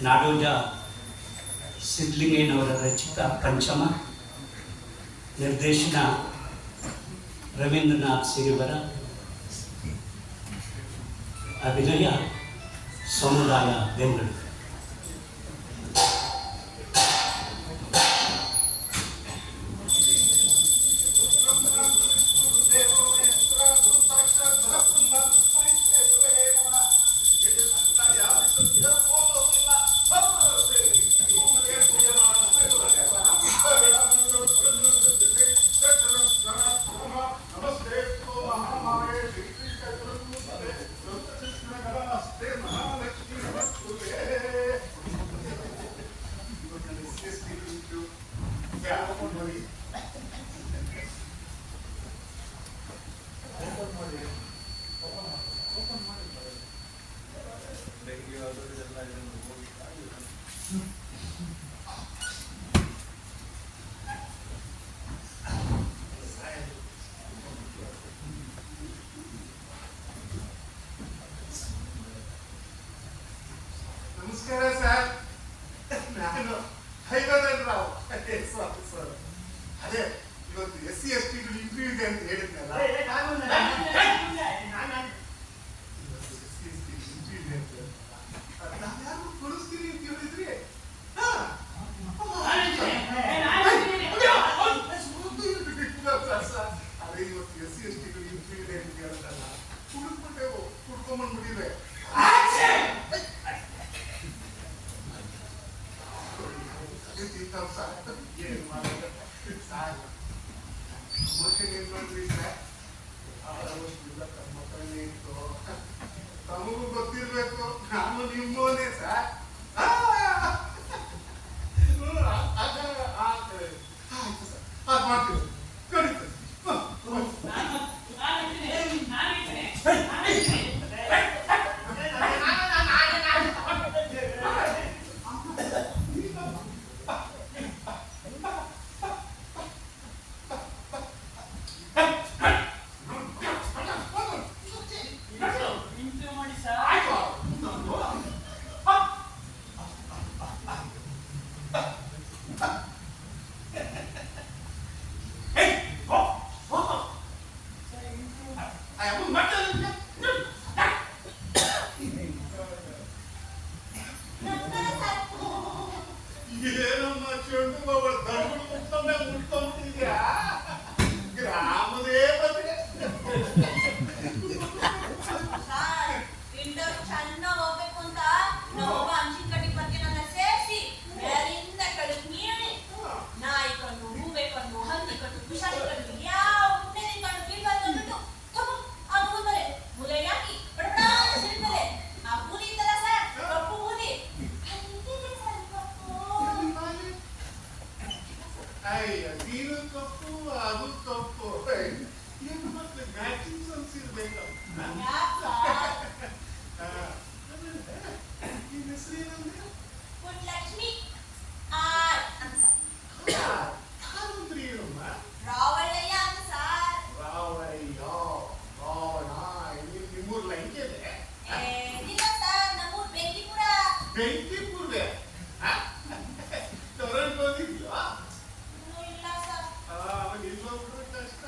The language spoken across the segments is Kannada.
ನಾಡೋಜ ಸಿದ್ಧಲಿಂಗಯ್ಯನವರ ರಚಿತ ಪಂಚಮ, ನಿರ್ದೇಶನ ರವೀಂದ್ರನಾಥ್ ಸಿರಿವರ, ಅಭಿನಯ ಸಮುದಾಯ ಬೆಂಗಳೂರು. ನಮಸ್ಕಾರ ಸರ್, ನಾನು ಹೈದರಾಬಾದ್ ಅದೇ ಇವತ್ತು SC/ST ಇಂಟರ್ವ್ಯೂ ಇದೆ ಅಂತ ಹೇಳಿದ್ನಲ್ಲ, ನಾನು ಯಾರು ಕೊಡಿಸ್ತೀನಿ ಅಂತ ಹೇಳಿದ್ರಿ. ಅದೇ ಇವತ್ತು SC/ST ಇಂಟರ್ವ್ಯೂ ಇದೆ ಅಂತ ಹೇಳ್ತಲ್ಲ, ಹುಡುಕ್ಬಿಟ್ಟೆವು, ಹುಡ್ಕೊಂಡ್ಬಂದ್ಬಿಟ್ಟಿದೆ. ತಮಗೂ ಗೊತ್ತಿರ್ಬೇಕು, ನಾನು ನಿಮ್ಮೋನೇ ಸರ್. ಆಯ್ತು ಸರ್, ಅದು ಮಾಡ್ತೀವಿ, ಖಂಡಿತ. ಗ್ರಾಮದೇ ಬಂದ್ರೆ ನೀರು ತಪ್ಪು, ಅದು ತಪ್ಪು. ಏನು ಮತ್ತೆ ಮ್ಯಾಚಿಂಗ್ ಸೆನ್ಸ್ ಇರ್ಬೇಕು. ನಿನ್ನ ಹೆಸರು ಏನಂದ್ರೆ? ಲಕ್ಷ್ಮಿ ಅಂದ್ರೆ ಏನಮ್ಮ? ರಾವಳಯ್ಯ ಅಂತ ಸರ್. ರಾವಯ್ಯ, ರಾವಣ. ನಿಮ್ಮೂರ್ ಲಂಕೆ ಇದೆ? ಇಲ್ಲ ಸರ್, ನಮ್ಮೂರ್ ಬೆಂಕಿಪುರ. ಬೆಂಕಿಪುರವೇ? ಕರೆಂಟ್ ಬಂದಿದ್ಯಾ? ಇಲ್ಲ ಸರ್. ನಿಲ್ಲೋಗ್ಬಿಟ್ರೆ ಕಷ್ಟ.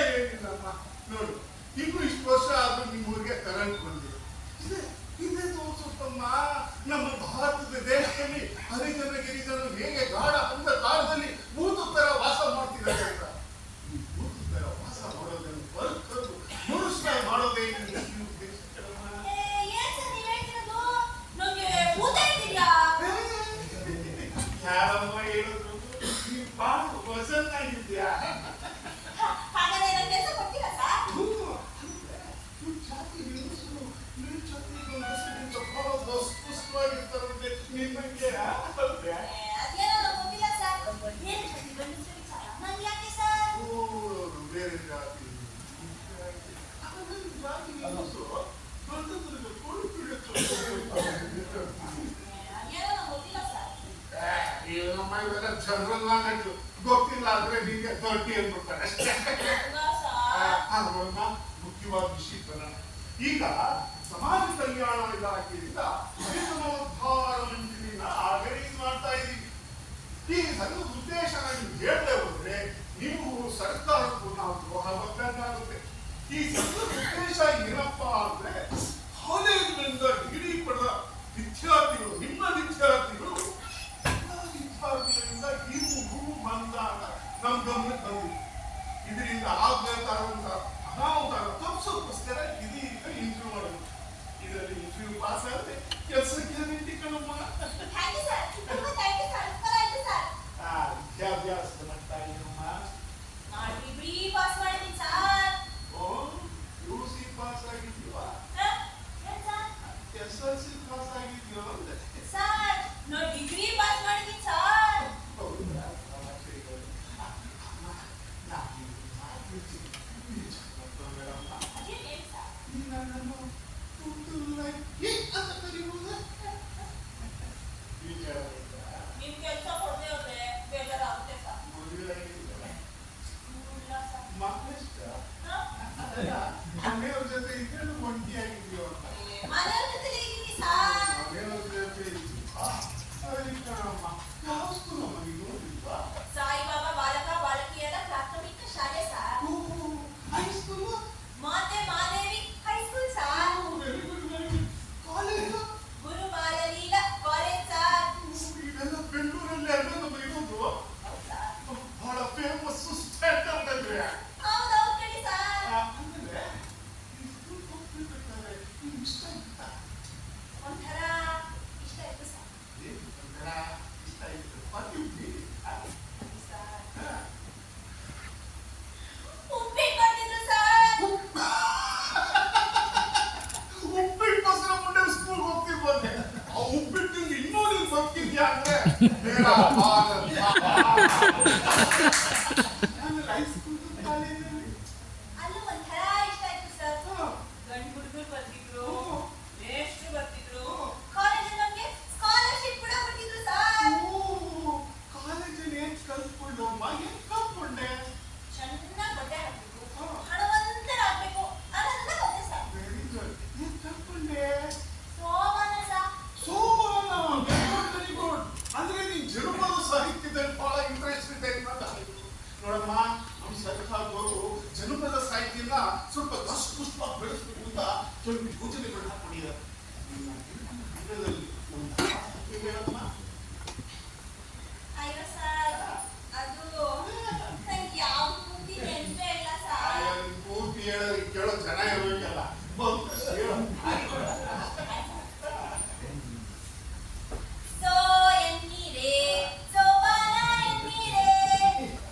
ಏನಿಲ್ಲಮ್ಮ, ನೋಡು, ಇನ್ನು ಇಷ್ಟು ವರ್ಷ ಆದ್ರೂ ನಿಮ್ಮೂರಿಗೆ ಕರೆಂಟ್ ಬಂದಿದೆ. ಇದೇ ತೋರಿಸುತ್ತಮ್ಮ, ನಮ್ಮ ಭಾರತದ ದೇಶದಲ್ಲಿ ಹರಿಜನ ಗಿರಿಜನರು ಹೇಗೆ ಗಾಢ ಅಂದ ಕಾಲದಲ್ಲಿ ಭೂತ ತರ ವಾಸ ಮಾಡ್ತಿದ್ದಾರೆ ಅಂತ. ಈ ಭೂತ ತರ ವಾಸ ಮಾಡೋದನ್ನು ಹೊರತು ಮನುಷ್ಯ ಮಾಡೋದೇ ಈ ಉದ್ದೇಶ. ಯಾರಮ್ಮ ಹೇಳಿದ್ರು? ನೀ ಬಾಳ ವಸನ್ನಾಗಿದ್ಯಾ? ಪುಸ್ತಕವಾಗಿರ್ತಾರಂತೆ ನಿಮ್ಮಂಗೆ. ಬೇರೆ ಜಾತಿ ಏನಮ್ಮ ಇವೆಲ್ಲ ಜನರಲ್ ನಾಲೆಡ್ಜ್, ಗೊತ್ತಿಲ್ಲ ಆದ್ರೆ ನಿಂಗೆ ದೊಡ್ಡಿ ಅಂದ್ಬಿಡ್ತಾರೆ ಅಷ್ಟೇ. ಮುಖ್ಯವಾದ ವಿಷಯ ಈಗ ಸಮಾಜ ಕಲ್ಯಾಣ ಇಲಾಖೆಯಿಂದ ಕೆಲಸಕ್ಕೆ ನಿಂತಿ ಕಣಮ್ಮ. ಥ್ಯಾಂಕ್ ಯು ಸರ್, ತುಂಬಾ ಥ್ಯಾಂಕ್ ಯು ಸರ್, ಸೂಪರ್ ಆಯ್ತು ಸರ್. ವಿದ್ಯಾಭ್ಯಾಸದ ಮಟ್ಟ ಏನಮ್ಮ? ನಾನು ಡಿಗ್ರಿ ಪಾಸ್ ಮಾಡಿದ್ದೀನಿ ಸರ್. ಓ, UC ಪಾಸ್ ಆಗಿದ್ಯೋ? ಏನ್ ಸರ್? SLC ಪಾಸ್ ಆಗಿದ್ಯೋ ಅಂದೆ. ಸರ್, ನಾನು ಡಿಗ್ರಿ ಪಾಸ್ ಮಾಡಿದ್ದೀನಿ ಸರ್. ಹೌದಾ? ಸರಿ, ಸರಿ. ಅಮ್ಮ, ನಾನು ಮಾಡ್ಬಿಡ್ತೀನಿ. ಬೇಡಮ್ಮ. ಅದೇನ್ ಹೇಳಿ ಸರ್? ನೀ ನನ್ನನ್ನು ತುತ್ತೂರಾಗಿ ಅಂತ ಕರೀಬಹುದಾ? ವಿಚಾರ ಆಯ್ತಾ? ನಿಮ್ ಕೆಲಸ ಕೊಡದೆ ಹೋದ್ರೆ ಬೇಜಾರಾಗುತ್ತೆ ಸರ್. ಮದುವೆ ಆಗಿದ್ಯಲ್ಲ? ಇಲ್ಲ ಸರ್. ಮಕ್ಕಳಿಷ್ಟ? ಹಾ? ಅಲ್ಲ, ಮನೆಯವ್ರ ಜೊತೆ ಇದ್ರೇನು ಒಂಟಿ ಆಗಿದ್ಯೋ ಅಂತ. ಮನೆಯವ್ರ ಜೊತೆಲೇ ಇದ್ದೀನಿ ಸರ್. ಮನೆಯವ್ರ ಜೊತೆ ಇದ್ಯಾ? ಸರಿ ಕಣಮ್ಮ. ಯಾವ ಸ್ಕೂಲಮ್ಮ ನೀನು ಓದಿಲ್ವಾ? ಸಾಯಿಬಾಬಾ ಬಾಲಕ ಬಾಲಕಿಯರ ಪ್ರಾಥಮಿಕ ಶಾಲೆ ಸರ್. ಓ, high school? Mathe Madevi high school sir. Very good, very good. College? Guru Balaleela college sir. ಇದೆಲ್ಲ ಬೆಂಗಳೂರಲ್ಲಿ ಅಲ್ಲ ನಮ್ಮ ಇರೋದು. ಹೌದ್ ಸರ್. ಬಹಳ ಫೇಮಸ್ ಸ್ಟ್ಯಾಂಡರ್ಡ್ ಅಲ್ವೇ? ಹೌದೌದು ಕಣಿ ಸರ್. ಅಂದ್ರೆ ಈ ಸ್ಕೂಲ್ ಹೋಗ್ತಿರ್ಬೇಕಾದ್ರೆ ನಿಮ್ಗೆ ಇಷ್ಟ ಆಯ್ತಾ? ಒಂಥರ ಇಷ್ಟ ಆಯ್ತು ಸರ್. ಏನು ಒಂಥರ ಇಷ್ಟ ಆಯ್ತು? ಬರ್ತಿದ್ವಿ? ಸರ್ ಉಪ್ಪಿಟ್ಟು ಕೊಡ್ತಿದ್ರು ಸರ್. ಉಪ್ಪಿಟ್ಟೋಸ್ಕರ ಮುಂದೆ ಸ್ಕೂಲ್ ಹೋಗ್ತಿರ್ಬೋದೆ. ಆ ಉಪ್ಪಿಟ್ಟು ಇನ್ನೂ ನೀನು ಬರ್ತಿದ್ಯಾ ಅಂದ್ರೆ ಬೇಡ ಆಮೇಲೆ ಹೈಸ್ಕೂಲ್ ಕಾಲೇಜಲ್ಲಿ ಅಲ್ಲೂ ಒಂಥರ ಇಷ್ಟ ಆಯ್ತು ಸರ್. ಗಂಡು ಹುಡುಗರು ಬರ್ತಿದ್ರು, ಮೇಷ್ಟ್ರು ಬರ್ತಿದ್ರು, ಕಾಲೇಜಲ್ಲಿ ನಮ್ಗೆ ಸ್ಕಾಲರ್ಶಿಪ್ ಕೂಡ ಕೊಟ್ಟಿದ್ರು ಸರ್. ಕಾಲೇಜಲ್ಲಿ ಏನ್ ಕಲ್ತ್ಕೊಂಡಮ್ಮ? ಏನ್ ಕಲ್ತ್ಕೊಂಡೆ? ಚೆನ್ನಾಗಿ ಬಟ್ಟೆ ಹಾಕ್ಬೇಕು, ಹಣವಂತರಾಗ್ಬೇಕು ಅನ್ನೋದನ್ನ ಗೊತ್ತೆ ಸರ್. Very good. ಏನ್ ಕಲ್ತ್ಕೊಂಡೆ? Somana sir. Somana. Very good. ಅಂದ್ರೆ ನೀನ್ ಜನಪದ ಸಾಹಿತ್ಯದಲ್ಲಿ ಬಹಳ ಇಂಟ್ರೆಸ್ಟ್ ಇದೆ ಅಂತ. ನೋಡಮ್ಮ, ನಮ್ಮ ಸರ್ಕಾರದವರು ಜನಪದ ಸಾಹಿತ್ಯನ ಸ್ವಲ್ಪ ದಷ್ಟಪುಷ್ಟವಾಗಿ ಬೆಳೆಸಬೇಕು ಅಂತ ಕೆಲವು ಯೋಜನೆಗಳನ್ನ ಹಾಕೊಂಡಿದ್ದಾರೆ. ನಿಮ್ಮ ಮಂಡ್ಯದಲ್ಲಿ ಒಂದು ಆಸಕ್ತಿ ಬೇಡಮ್ಮ? ಅಯ್ಯೋ ಸರ್, ಅದು ನಂಗೆ ಯಾವ ಪೂರ್ತಿ ನೆನಪೇ ಇಲ್ಲ ಸರ್. ಪೂರ್ತಿ ಹೇಳೋದು ಕೇಳೋ ಜನ ಇರಬೇಕಲ್ಲ. ಬಂದು ಹೇಳು. ಸೋ ಎನ್ನೀರೆ, ಸೋಪಾನ ಎನ್ನೀರೆ,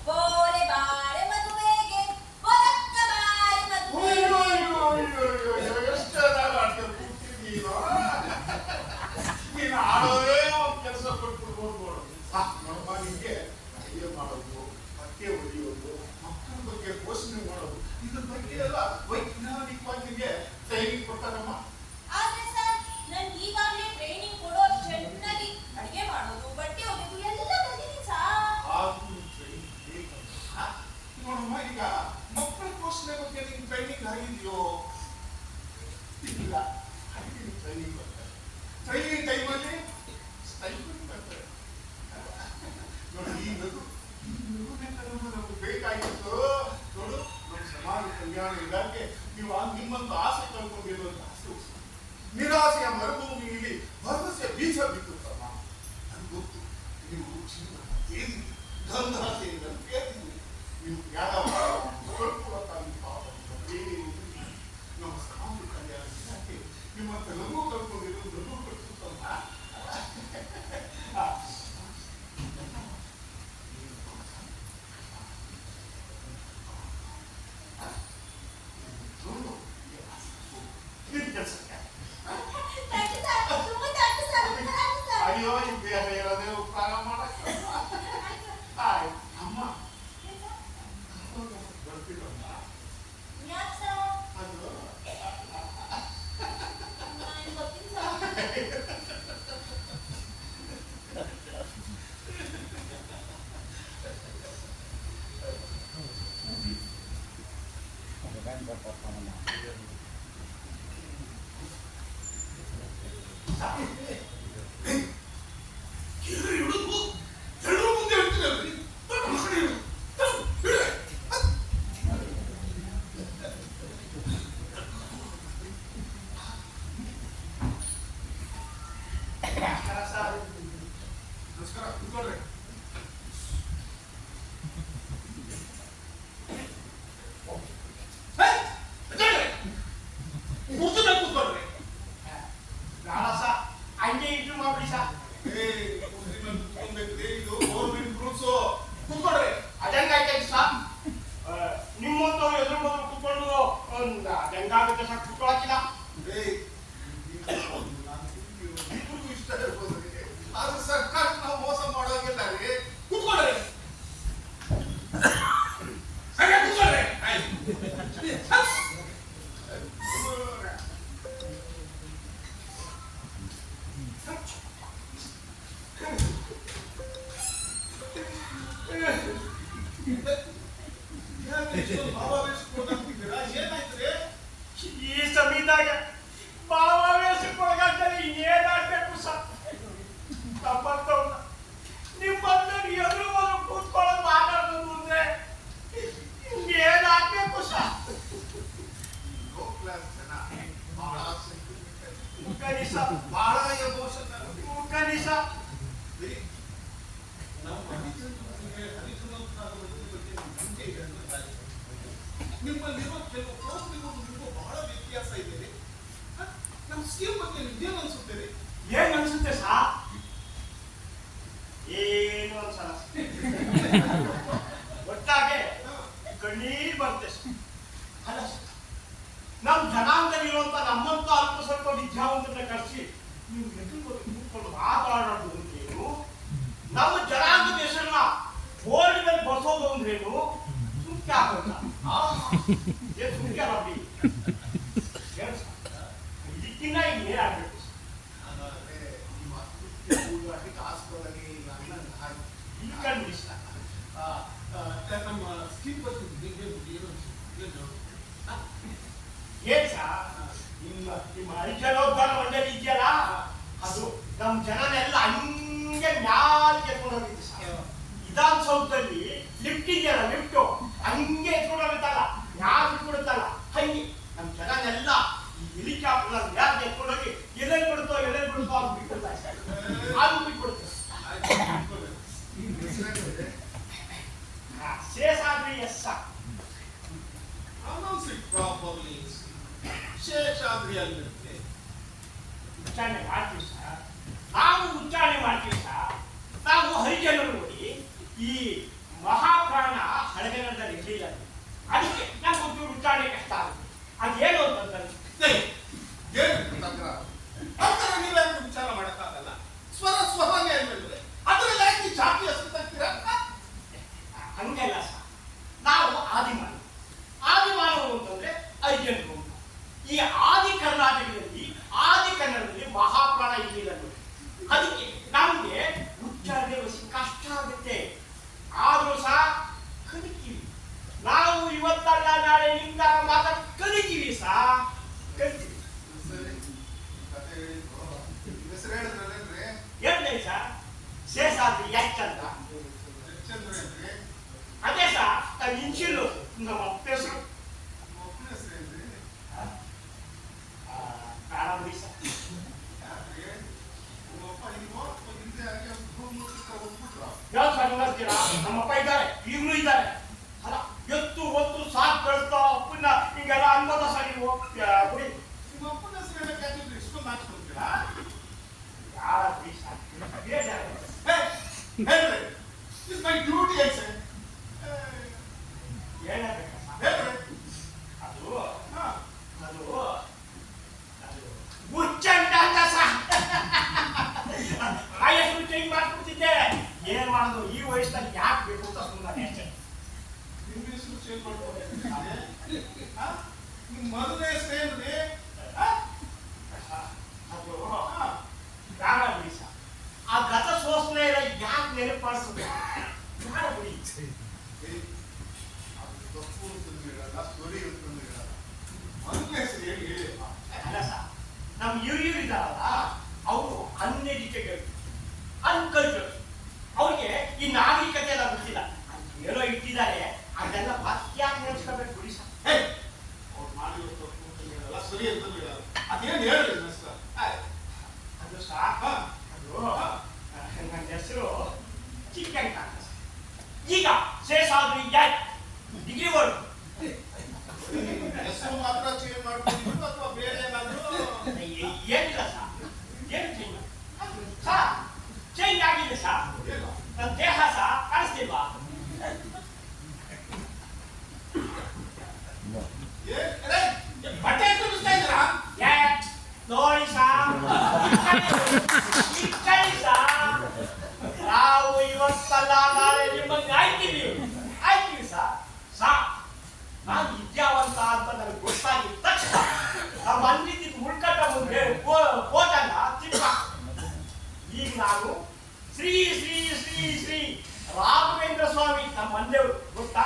ಬೋರೆ ಬಾರೆ ಮದುವೆಗೆ, ಬೊರಕ್ಕ ಬಾರೆ ಮದುವೆಗೆ. ಅಯ್ಯೋ, ಅಯ್ಯೋ, ಅಯ್ಯೋ, ಅಯ್ಯೋ, ಎಷ್ಟು ಚೆನ್ನಾಗಿ ಆಡ್ತೀಯ ಪೂರ್ತಿ ನೀನು. ನೀನು ಆಡೋದೇ ಒಂದು ಕೆಲಸ ಕೊಟ್ಬಿಡ್ಬೋದು ನೋಡು. ನೋಡಮ್ಮ, ನಿಮಗೆ ಅಡುಗೆ ಮಾಡೋದು, ಬಟ್ಟೆ ಹೊಲಿಯೋದು, ಮಕ್ಕಳ ಬಗ್ಗೆ ಪೋಷಣೆ ಮಾಡೋದು, ಇದ್ರ ಬಗ್ಗೆ ಎಲ್ಲ ವೈಜ್ಞಾನಿಕವಾಗಿ ನಿಮಗೆ ಟ್ರೈನಿಂಗ್ ಕೊಡ್ತಾರಮ್ಮ. ಆದ್ರೆ ಸರ್, ನನ್ಗೆ ಈಗಾಗಲೇ ಟ್ರೈನಿಂಗ್ ಕೊಡೋರು ಚೆನ್ನಾಗಿ ಅಡಿಗೆ ಮಾಡೋದು, ಬಟ್ಟೆ ಒಗೆದು ಎಲ್ಲ ಕಲಿತೀನಿ ಸರ್. ಆದ್ರೂ ಟ್ರೈನಿಂಗ್ ಬೇಕಮ್ಮ. ನೋಡಮ್ಮ, ಈಗ ಮಕ್ಕಳ ಪೋಷಣೆ ಬಗ್ಗೆ ನಿಮ್ಗೆ ಟ್ರೈನಿಂಗ್ ಆಗಿದೆಯೋ? ಇಲ್ಲ. ಹಾಗೆ ಟ್ರೈನಿಂಗ್ ಬರ್ತಾರೆ. ಟ್ರೈನಿಂಗ್ ಟೈಮಲ್ಲಿ ಸ್ಟೈಪೆಂಡ್ ಬರ್ತಾರೆ. ನೋಡಿ, ಈ ನಗುನೇ ಕಣಮ್ಮ ನಮ್ಗೆ ಬೇಕಾಗಿತ್ತು. ನೋಡು, ನಮ್ಮ ಸಮಾಜ ಕಲ್ಯಾಣ ಇಲಾಖೆ ನೀವು ನಿಮ್ಮಂತ ಆಸೆ ಕಳ್ಕೊಂಡಿರುವಂತ ಆಸೆ ಉತ್ಸವ. ನಿರಾಸೆಯ ಮರುಭೂಮಿಯಲ್ಲಿ ಭರವಸೆ ಬೀಜ ಬಿತ್ತುತ್ತಮ್ಮ. ನನ್ಗೆ ಗೊತ್ತು, ನೀವು ಜೀವನ ತೇದಿ ಗಂಧಾಸೆಯಿಂದ ತೇದಿದ್ದೀರಿ. ನೀವು ತ್ಯಾಗ ಕಳ್ಕೊಳಕ್ಕಾಗಿ ಪಾಪ ನಮ್ಮ ಸಮಾಜ ಕಲ್ಯಾಣ ಇಲಾಖೆ ನಿಮ್ಮಂತ ನಗು ಕಳ್ಕೊಂಡಿರೋದು ನಗು ಕಳ್ಸುತ್ತಮ್ಮ. ಕೆಲಸಕ್ಕೆ ಥ್ಯಾಂಕ್ ಯು ಸರ್, ತುಂಬಾ ಥ್ಯಾಂಕ್ ಯು ಸರ್, ತುಂಬಾ ಥ್ಯಾಂಕ್ ಯು ಸರ್. ಅಯ್ಯೋ, ಈ ಬೇರೆ ಇರೋದೇ ಉಪಕಾರ ಮಾಡಕ್ಕೆ. ಆಯ್ತು ಅಮ್ಮ, ಬರ್ತೀರಮ್ಮ. ಯಾಕೆ ಸರ್? ಅದು ನನಗೆ ಗೊತ್ತಿಲ್ಲ ಸರ್. ಹಿಡಿದು ಎಲ್ಲರೂ ಮುಂದೆ ಹೇಳ್ತೀರಲ್ರಿ. ನಮಸ್ಕಾರ, ಕೂತ್ಕೊಳ್ರಿ. ಕೂತ್ಕೊಳ್ರಿ. ನಾಳಸ ಕನಿಷ್ಠ ನಮ್ಮ ಹರಿಜನೋತ್ಸವದ ಬಗ್ಗೆ ಮುಂಚೆ ಹೇಳಬೇಕಾಗಿದೆ. ನಿಮ್ಮಲ್ಲಿರೋ ಕೆಲವು ಪ್ರವೃತ್ತಿಗಳು ನಿಮಗೂ ಬಹಳ ವ್ಯತ್ಯಾಸ ಇದೆ. ನಮ್ಮ ಸ್ಕೀಮ್ ಬಗ್ಗೆ ನಿಮ್ಗೇನು ಅನ್ಸುತ್ತೆ? ಏನ್ ಅನ್ಸುತ್ತೆ ಸಾ? ಏನು ಅನ್ಸಲ್ಲ. ಒಟ್ಟಾಗೆ ಕಣ್ಣೀರ್ ಬರುತ್ತೆ. ಅಲ್ಲ ನಮ್ ಜನಾಂಗದಲ್ಲಿರುವಂತ ನಮ್ಮಂತ ಅಲ್ಪ ಸ್ವಲ್ಪ ವಿದ್ಯಾವಂತರನ್ನ ಕರೆಸಿ ನೀವು ಎದುರು ಕೂತ್ಕೊಂಡು ಮಾತಾಡೋದು ಅಂದ್ರೇನು, ನಮ್ಮ ಜನಾಂಗದ ಹೆಸರನ್ನ ಬೋರ್ಡ್ ಮೇಲೆ ಬರ್ಸೋದು ಅಂದ್ರೇನು, ಸುಮ್ಕೆ ಆಗೋಲ್ಲ. ಏನ್ ಸುಮ್ಕೆ ರಬ್ಬಿ ಇದಕ್ಕಿನ್ನ ಇನ್ನೇನಾಗ್ಬೇಕು? ನಮ್ಮ ಸ್ಕೀಮ್ ಬಗ್ಗೆ ಏನ್ ಸಾ ನಿಮ್ಮ ಹರಿಜನೋದ್ಧಾರ ಮಂಡಳಿ ಇದೆಯಲ್ಲ, ಅದು ನಮ್ ಜನನೆಲ್ಲ ಹಂಗೆ ಮ್ಯಾಲ್ಗೆ ಎತ್ಕೊಂಡು ಹೋಗಿದ್ದು ಸರ್. ವಿಧಾನಸೌಧದಲ್ಲಿ ಲಿಫ್ಟ್ ಇದೆಯಲ್ಲ, ಲಿಫ್ಟ್ ಹಂಗೆ ಎತ್ಕೊಂಡು ಹೋಗುತ್ತಲ್ಲ, ಯಾರು ಬಿಟ್ಬಿಡುತ್ತಲ್ಲ, ಹಂಗೆ ನಮ್ ಜನನೆಲ್ಲ ಈ ಹೆಲಿಕಾಪ್ಟರ್ ಯಾರು ಎತ್ಕೊಂಡು ಹೋಗಿ ಎಲ್ಲೆಲ್ಲಿ ಬಿಡುತ್ತೋ ಅವ್ರು ಬಿಟ್ಬಿಡ್ತಾರೆ, ಅದು ಬಿಟ್ಬಿಡುತ್ತೆ. Seshadri yes sir. Announce it properly. Seshadri ಅಲ್ಲಿರುತ್ತೆ. ಉಚ್ಚಾರಣೆ ಮಾಡ್ತೀವಿ ಸರ್, ನಾವು ಉಚ್ಚಾರಣೆ ಮಾಡ್ತೀವಿ ಸರ್. ನಾವು ಹರಿಜನರು ನೋಡಿ ಈ ಮಹಾಪ್ರಾಣ ಹಳಗನದಲ್ಲಿ ಇರಲಿಲ್ಲ, ಅದಕ್ಕೆ ನಮ್ಗೆ ಒಂಚೂರು ಉಚ್ಚಾರಣೆ ಕಷ್ಟ ಆಗುತ್ತೆ. ಅದೇನು ಅಂತಂದ್ರೆ ನೀವೇನು ವಿಚಾರ ಮಾಡಕ್ಕಾಗಲ್ಲ. ಸ್ವರನೇ ಅಲ್ವೇ ಅದ್ರಲ್ಲಿ ಯಾಕೆ ಜಾತಿ ಹೆಸರು ತಗ್ತೀರಾ? ಹಂಗೆಲ್ಲ ಸರ್. ನಾವು ಆದಿಮಾನವರು ಅಂತಂದ್ರೆ ಹರಿಜನರು ಅಂತ. ಈ ಆದಿ ಕನ್ನಡದಲ್ಲಿ ಮಹಾಪ್ರಾಣ ಇರಲಿಲ್ಲ ನೋಡಿ, ಅದಕ್ಕೆ ನಮ್ಗೆ ಉಚ್ಚಾರಣೆ ಕಷ್ಟ ಆಗುತ್ತೆ. ಆದ್ರೂ ಸಹ ಕಲಿತೀವಿ ನಾವು. ಇವತ್ತಲ್ಲ ನಾಳೆ ನಿಮ್ದ ಮಾತಾಡಿ ಕಲಿತೀವಿ ಸಹ, ಕಲಿತೀವಿ. ಹೇಳ್ತೇನೆ ಸರ್, ಶೇಷಾದ್ರಿ ಯಾಕಂತ ಅದೇ ಸರ್, ನಾನು ಇನ್ಶಿಲು ನಮ್ಮ ಅಪ್ಪ ಹೆಸರು ಕಾಣಾದ್ರಿ ಸರ್. ಯಾವ ಸರ್ ನೋಡ್ತೀರಾ? ನಮ್ಮಪ್ಪ ಇದ್ದಾರೆ, ಈಗಲೂ ಇದ್ದಾರೆ. ಅಲ್ಲ ಎತ್ತು ಒತ್ತು ಸಾಕು ಕಳಿಸ್ತಾ ಅಪ್ಪನ್ನ ಹಿಂಗೆಲ್ಲ ಅನ್ಬೋದ ಸರ್ ನೀವು? ಬಿಡಿ, ನಿಮ್ಮ ಅಪ್ಪನ ಹೆಸರು ಹೇಳಕ್ಕೆ ಇಷ್ಟೊಂದು ಹಾಕ್ಸ್ಕೊಳ್ತೀರಾ? ಯಾರಾದ್ರಿ ಸರ್ ಬೇಜಾರು. It's my duty, I say. ಹೇಳಬೇಕಾ ಸರ್? ಹೇಳ್ರಿ. ಅದು ಹುಚ್ಚಂಟ ಅಂತ ಸರ್. ಆ ಹೆಸರು ಚೇಂಜ್ ಮಾಡ್ಕೊಡ್ತಿದ್ದೆ. ಏನ್ ಮಾಡೋದು, ಈ ವಯಸ್ಸಲ್ಲಿ ಯಾಕೆ ಬೇಕು ಅಂತ ಸುಮ್ಮನೆ ಅಷ್ಟೇ. ನಿಮ್ಮ ಹೆಸರು ಚೇಂಜ್ ಮಾಡ್ಕೊಂಡು ನಿಮ್ಮ ಮೊದಲನೇ ಹೆಸರು ಏನ್ರಿ? ಅದು ಬೇಡ ಬಿಡಿ ಸರ್. ಆ ಗತ ಸೋಸನೆ ಯಾಕೆ ನೆನಪು ಮಾಡಿಸೋದು? ಬೇಡ ಬಿಡಿ. ತಪ್ಪು ಅಂತಂದಿರಲ್ಲ, ಸೊರಿ ಅಂತಂದಿರಲ್ಲ. ಮೊದಲನೇ ಹೆಸರು ಹೇಳಿ. ಅಲ್ಲ ಸರ್, ನಮ್ಮ ಹಿರಿಯರು ಇದ್ದಾರಲ್ಲ, ಅವರು ಅನ್ಎಜುಕೇಟೆಡ್, ಅನ್ಕಲ್ಚರ್ಡ್. ಅವ್ರಿಗೆ ಈ ನಾಗರಿಕತೆ ಎಲ್ಲ ಗೊತ್ತಿಲ್ಲ. ಏನೋ ಇಟ್ಟಿದ್ದಾರೆ, ಅದೆಲ್ಲ ಯಾಕೆ ನೆನೆಸ್ಕೋಬೇಕು ಬಿಡಿ ಸರ್. ಅವ್ರು ಮಾಡಿರೋ ತಪ್ಪು ಅಂತಂದಿರಲ್ಲ, ಸರಿ ಅಂತಂದಿರಲ್ಲ. ಅದೇನು ಹೇಳ್ರಿ ಸರ್? ಅದು ಸಾಕ. ಅದು ನನ್ನ ಹೆಸರು ಚಿಕ್ಕಂಟ ಅಂತ ಸರ್. ಈಗ ಶೇಷಾದ್ರಿ ಯಾಕೆ ಡಿಗ್ರಿ ವರ್ಡ್ ಹೆಸರು ಮಾತ್ರ ಚೇಂಜ್ ಮಾಡ್ಕೊಂಡಿದ್ರು ಅಥವಾ ಬೇರೆ ಏನಾದ್ರು? ಏನಿಲ್ಲ ಸರ್, ಏನು ಚೇಂಜ್ ಸರ್? ಚೇಂಜ್ ಆಗಿದೆ ಸರ್. ನನ್ನ ದೇಹ ಸಹ ಕಾಣಿಸ್ತಿಲ್ವಾ? ಬಟ್ಟೆ ತುಂಬಿಸ್ತಾ ಇದ್ದೀರಾ? ನೋಡಿ ಸರ್, ನಾವು ಇವತ್ತಲ್ಲ ನಾಳೆ ನಿಮ್ಮನ್ನು ಆಯ್ತೀವಿ ಸರ್. ನಾನು ವಿದ್ಯಾವಂತ ಅಂತ ನನಗೆ ಗೊತ್ತಾಗಿದ ತಕ್ಷಣ ನಮ್ಮ ಅಂದಿದ್ದ ಮುಳ್ಕಟ್ಟ ಮುಂದೆ ಹೋದಲ್ಲ ತಿಪ್ಪ. ಈಗ ನಾನು ಶ್ರೀ ಶ್ರೀ ಶ್ರೀ ಶ್ರೀ ರಾಘವೇಂದ್ರ ಸ್ವಾಮಿ ನಮ್ಮ ಮಂದೇವರು ಗೊತ್ತಾ?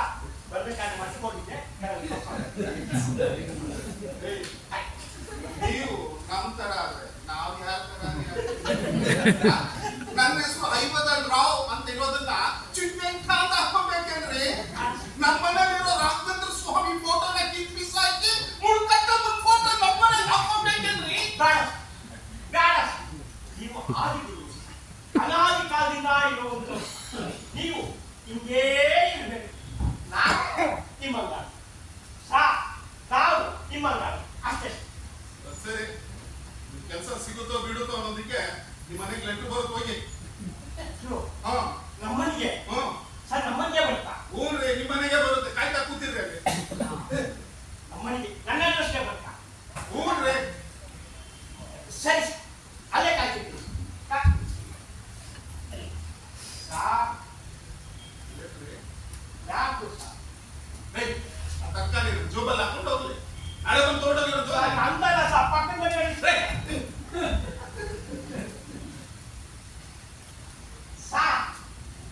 ಬರ್ಬೇಕಾದ್ರೆ ಮಟ್ಕೊಂಡಿದ್ದೆ. ನೀವು ನಮ್ಮ ತರ ಆದ್ರೆ ನಾವು ಯಾರ ತರ? ನನ್ನ ಹೆಸರು ಹೈಮದನ್ ರಾವ್ ಅಂತ ಇರೋದನ್ನ ಚಿಕ್ಕಂಟ ಅಂತ ಹಾಕೋಬೇಕೇನ್ರಿ? ನಮ್ಮ ಮನೇಲಿರೋ ರಾಘವೇಂದ್ರ ಸ್ವಾಮಿ ಫೋಟೋನ ಕಿತ್ ಮಿಸ್ ಹಾಕಿ ಮುಳ್ಕಟ್ಟ ಫೋಟೋ ನಮ್ಮನೆ ಹಾಕೋಬೇಕೇನ್ರಿ? ಬೇಡ, ನೀವು ಆದಿಗುರು ಹಿಂಗೇ ಇರ್ಬೇಕು. ನಾವು ನಿಮ್ಮಂಗಾಡು, ತಾವು ನಿಮ್ಮಂಗಾಡು, ಅಷ್ಟೇ. ಸರಿ, ಕೆಲಸ ಸಿಗುತ್ತೋ ಬಿಡುತ್ತೋ ಅನ್ನೋದಕ್ಕೆ ನಿಮ್ಮ ಮನೆಗೆ ಲೆಟ್ರ್ ಬರೋದು ಹೋಗಿ. ಹಾ, ನಮ್ಮನಿಗೆ ಹ್ಮ್, ಸರ್ ನಮ್ಮನಿಗೆ ಬರ್ತಾ ಹ್ಞೂನ್ರಿ, ನಿಮ್ಮ ಮನೆಗೆ ಬರುತ್ತೆ. ಕಾಯ್ತಾ ಕೂತಿರ್ರಿ ಅಲ್ಲಿ. ನಮ್ಮನಿಗೆ ನನ್ನ ಅಡ್ರೆಸ್ಗೆ ಬರ್ತಾ. ಹ್ಞೂನ್ರಿ. ಸರಿ ಅಲ್ಲೇ ಕಾಯ್ತಿದ್ವಿ. ಯಾಕು ಏಯ್, ಆ ತರಕಾರಿ ಜೋಬಲ್ಲಿ ಹಾಕೊಂಡು ಹೋಗ್ಲಿ. ನಾಳೆ ಬಂದು ತೋಟದಲ್ಲಿರೋದು. ಅಂತಲ್ಲ ಸರ್ ಪಕ್ಕದ ಮನೆಯಲ್ಲಿ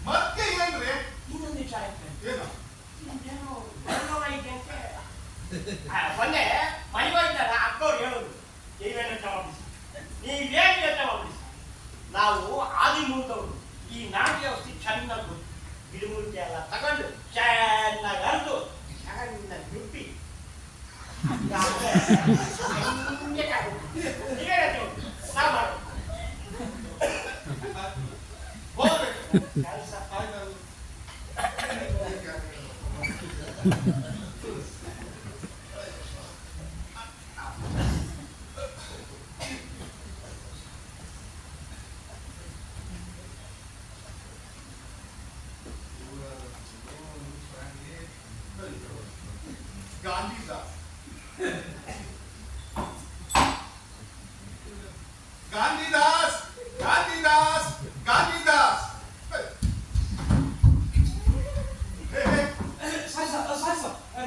ಮತ್ತೆ ಏನ್ರಿ? ಇನ್ನೊಂದು ವಿಚಾರ ಐತೆ. ಏನು? ಇದೇನೋ ಬಣ್ಣವ ಐತೆ ಅಂತೆ. ಮೊನ್ನೆ ಮನೆಗೆ ಹೋಯ್ತಲ್ಲ ಅಕ್ಕವ್ರು ಹೇಳೋದು ನೀವೇನು ಜವಾಬ್ದಿಸಿ, ನೀವೇನು ಜವಾಬ್ದಿಸಿ. ನಾವು ಆದಿಮೂಲದವರು ಈ ನಾಟಿ ಔಷಧಿ ಚೆನ್ನಾಗಿ ಗೊತ್ತು. ಗಿಡಮೂಲಿಕೆ ಎಲ್ಲ ತಗೊಂಡು ಚೆನ್ನಾಗಿ ಅರ್ದು ಚೆನ್ನಾಗಿ ಬಿಪ್ಪಿ ನಾವು ಮಾಡೋದು ಹೋಗ್ಬೇಕು. ಕೆಲಸ. ಗಾಂಧಿದಾಸ್ ಗಾಂಧಿದಾಸ್ ಗಾಂಧಿದಾಸ್ ಗಾಂಧಿದಾಸ್.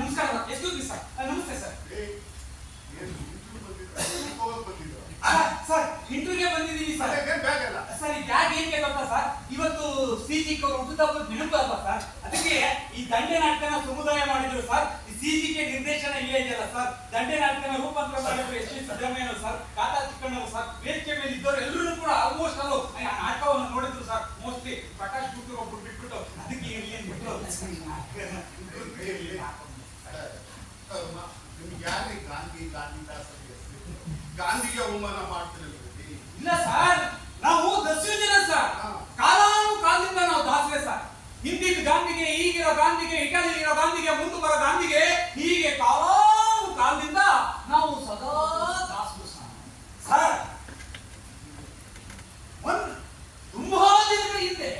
ನಮಸ್ಕಾರ ಎಕ್ಸ್ಕ್ಯೂಸ್ ಮಿ ಸರ್. ನಮಸ್ತೆ ಸರ್. ಸರ್ ಇಂಟರ್ವ್ಯೂಗೆ ಬಂದಿದ್ದೀವಿ ಸರ್. ಬ್ಯಾಗ್ ಅಲ್ಲ ಸರ್ ಈ ಬ್ಯಾಗ್ ಏನ್ಗೆ ಗೊತ್ತಾ ಸರ್, ಇವತ್ತು ಸಿಜಿ ಹುಟ್ಟುಹಬ್ಬದ ನೆನಪು ಅಲ್ವಾ ಸರ್, ಅದಕ್ಕೆ ಈ ದಂಡೆ ನಾಟಕನ ಸಮುದಾಯ ಮಾಡಿದ್ರು ಸರ್. ಸಿಜಿಗೆ ನಿರ್ದೇಶನ ಇಲ್ಲೇ ಇದೆಯಲ್ಲ ಸರ್, ದಂಡೆ ನಾಟಕನ ರೂಪಾಂತರ ಮಾಡಿದ್ರು ಎಸ್ ವಿ ಸಿದ್ದರಾಮಯ್ಯ ಸರ್, ಕಾತಾ ಚಿಕ್ಕಣ್ಣವರು ಸರ್, ವೇದಿಕೆ ಮೇಲೆ ಇದ್ದವರು ಎಲ್ಲರೂ ಕೂಡ ಆಲ್ಮೋಸ್ಟ್ ಅವರು ನಾಟಕವನ್ನು ನೋಡಿದ್ರು ಸರ್. ಮೋಸ್ಟ್ಲಿ ಪ್ರಕಾಶ್ ಗುಟ್ಟು ಒಬ್ಬರು ಬಿಟ್ಬಿಟ್ಟು ಅದಕ್ಕೆ ಇರ್ಲಿ ಅಂದ್ಬಿಟ್ಟು ನಿಮ್ಗೆ ಯಾರಿಗೆ ಗಾಂಧಿ ಗಾಂಧಿದಾಸ್ ಗಾಂಧಿಗೆ ಅವಮಾನ ಮಾಡ್ತಿರಲ್ಲ. ಇಲ್ಲ ಸರ್, ನಾವು ದಸ್ಯು ಜನ ಸರ್. ಕಾಲಾನುಕಾಲದಿಂದ ನಾವು ದಾಸರೇ ಸರ್. ಹಿಂದಿನ ಗಾಂಧಿಗೆ, ಈಗಿರೋ ಗಾಂಧಿಗೆ, ಇಟಲಿರೋ ಗಾಂಧಿಗೆ, ಮುಂದೆ ಬರೋ ಗಾಂಧಿಗೆ, ಹೀಗೆ ಕಾಲಾನುಕಾಲದಿಂದ ನಾವು ಸದಾ ದಾಸರು ಸರ್. ತುಂಬಾ ದಿನಗಳ ಹಿಂದೆ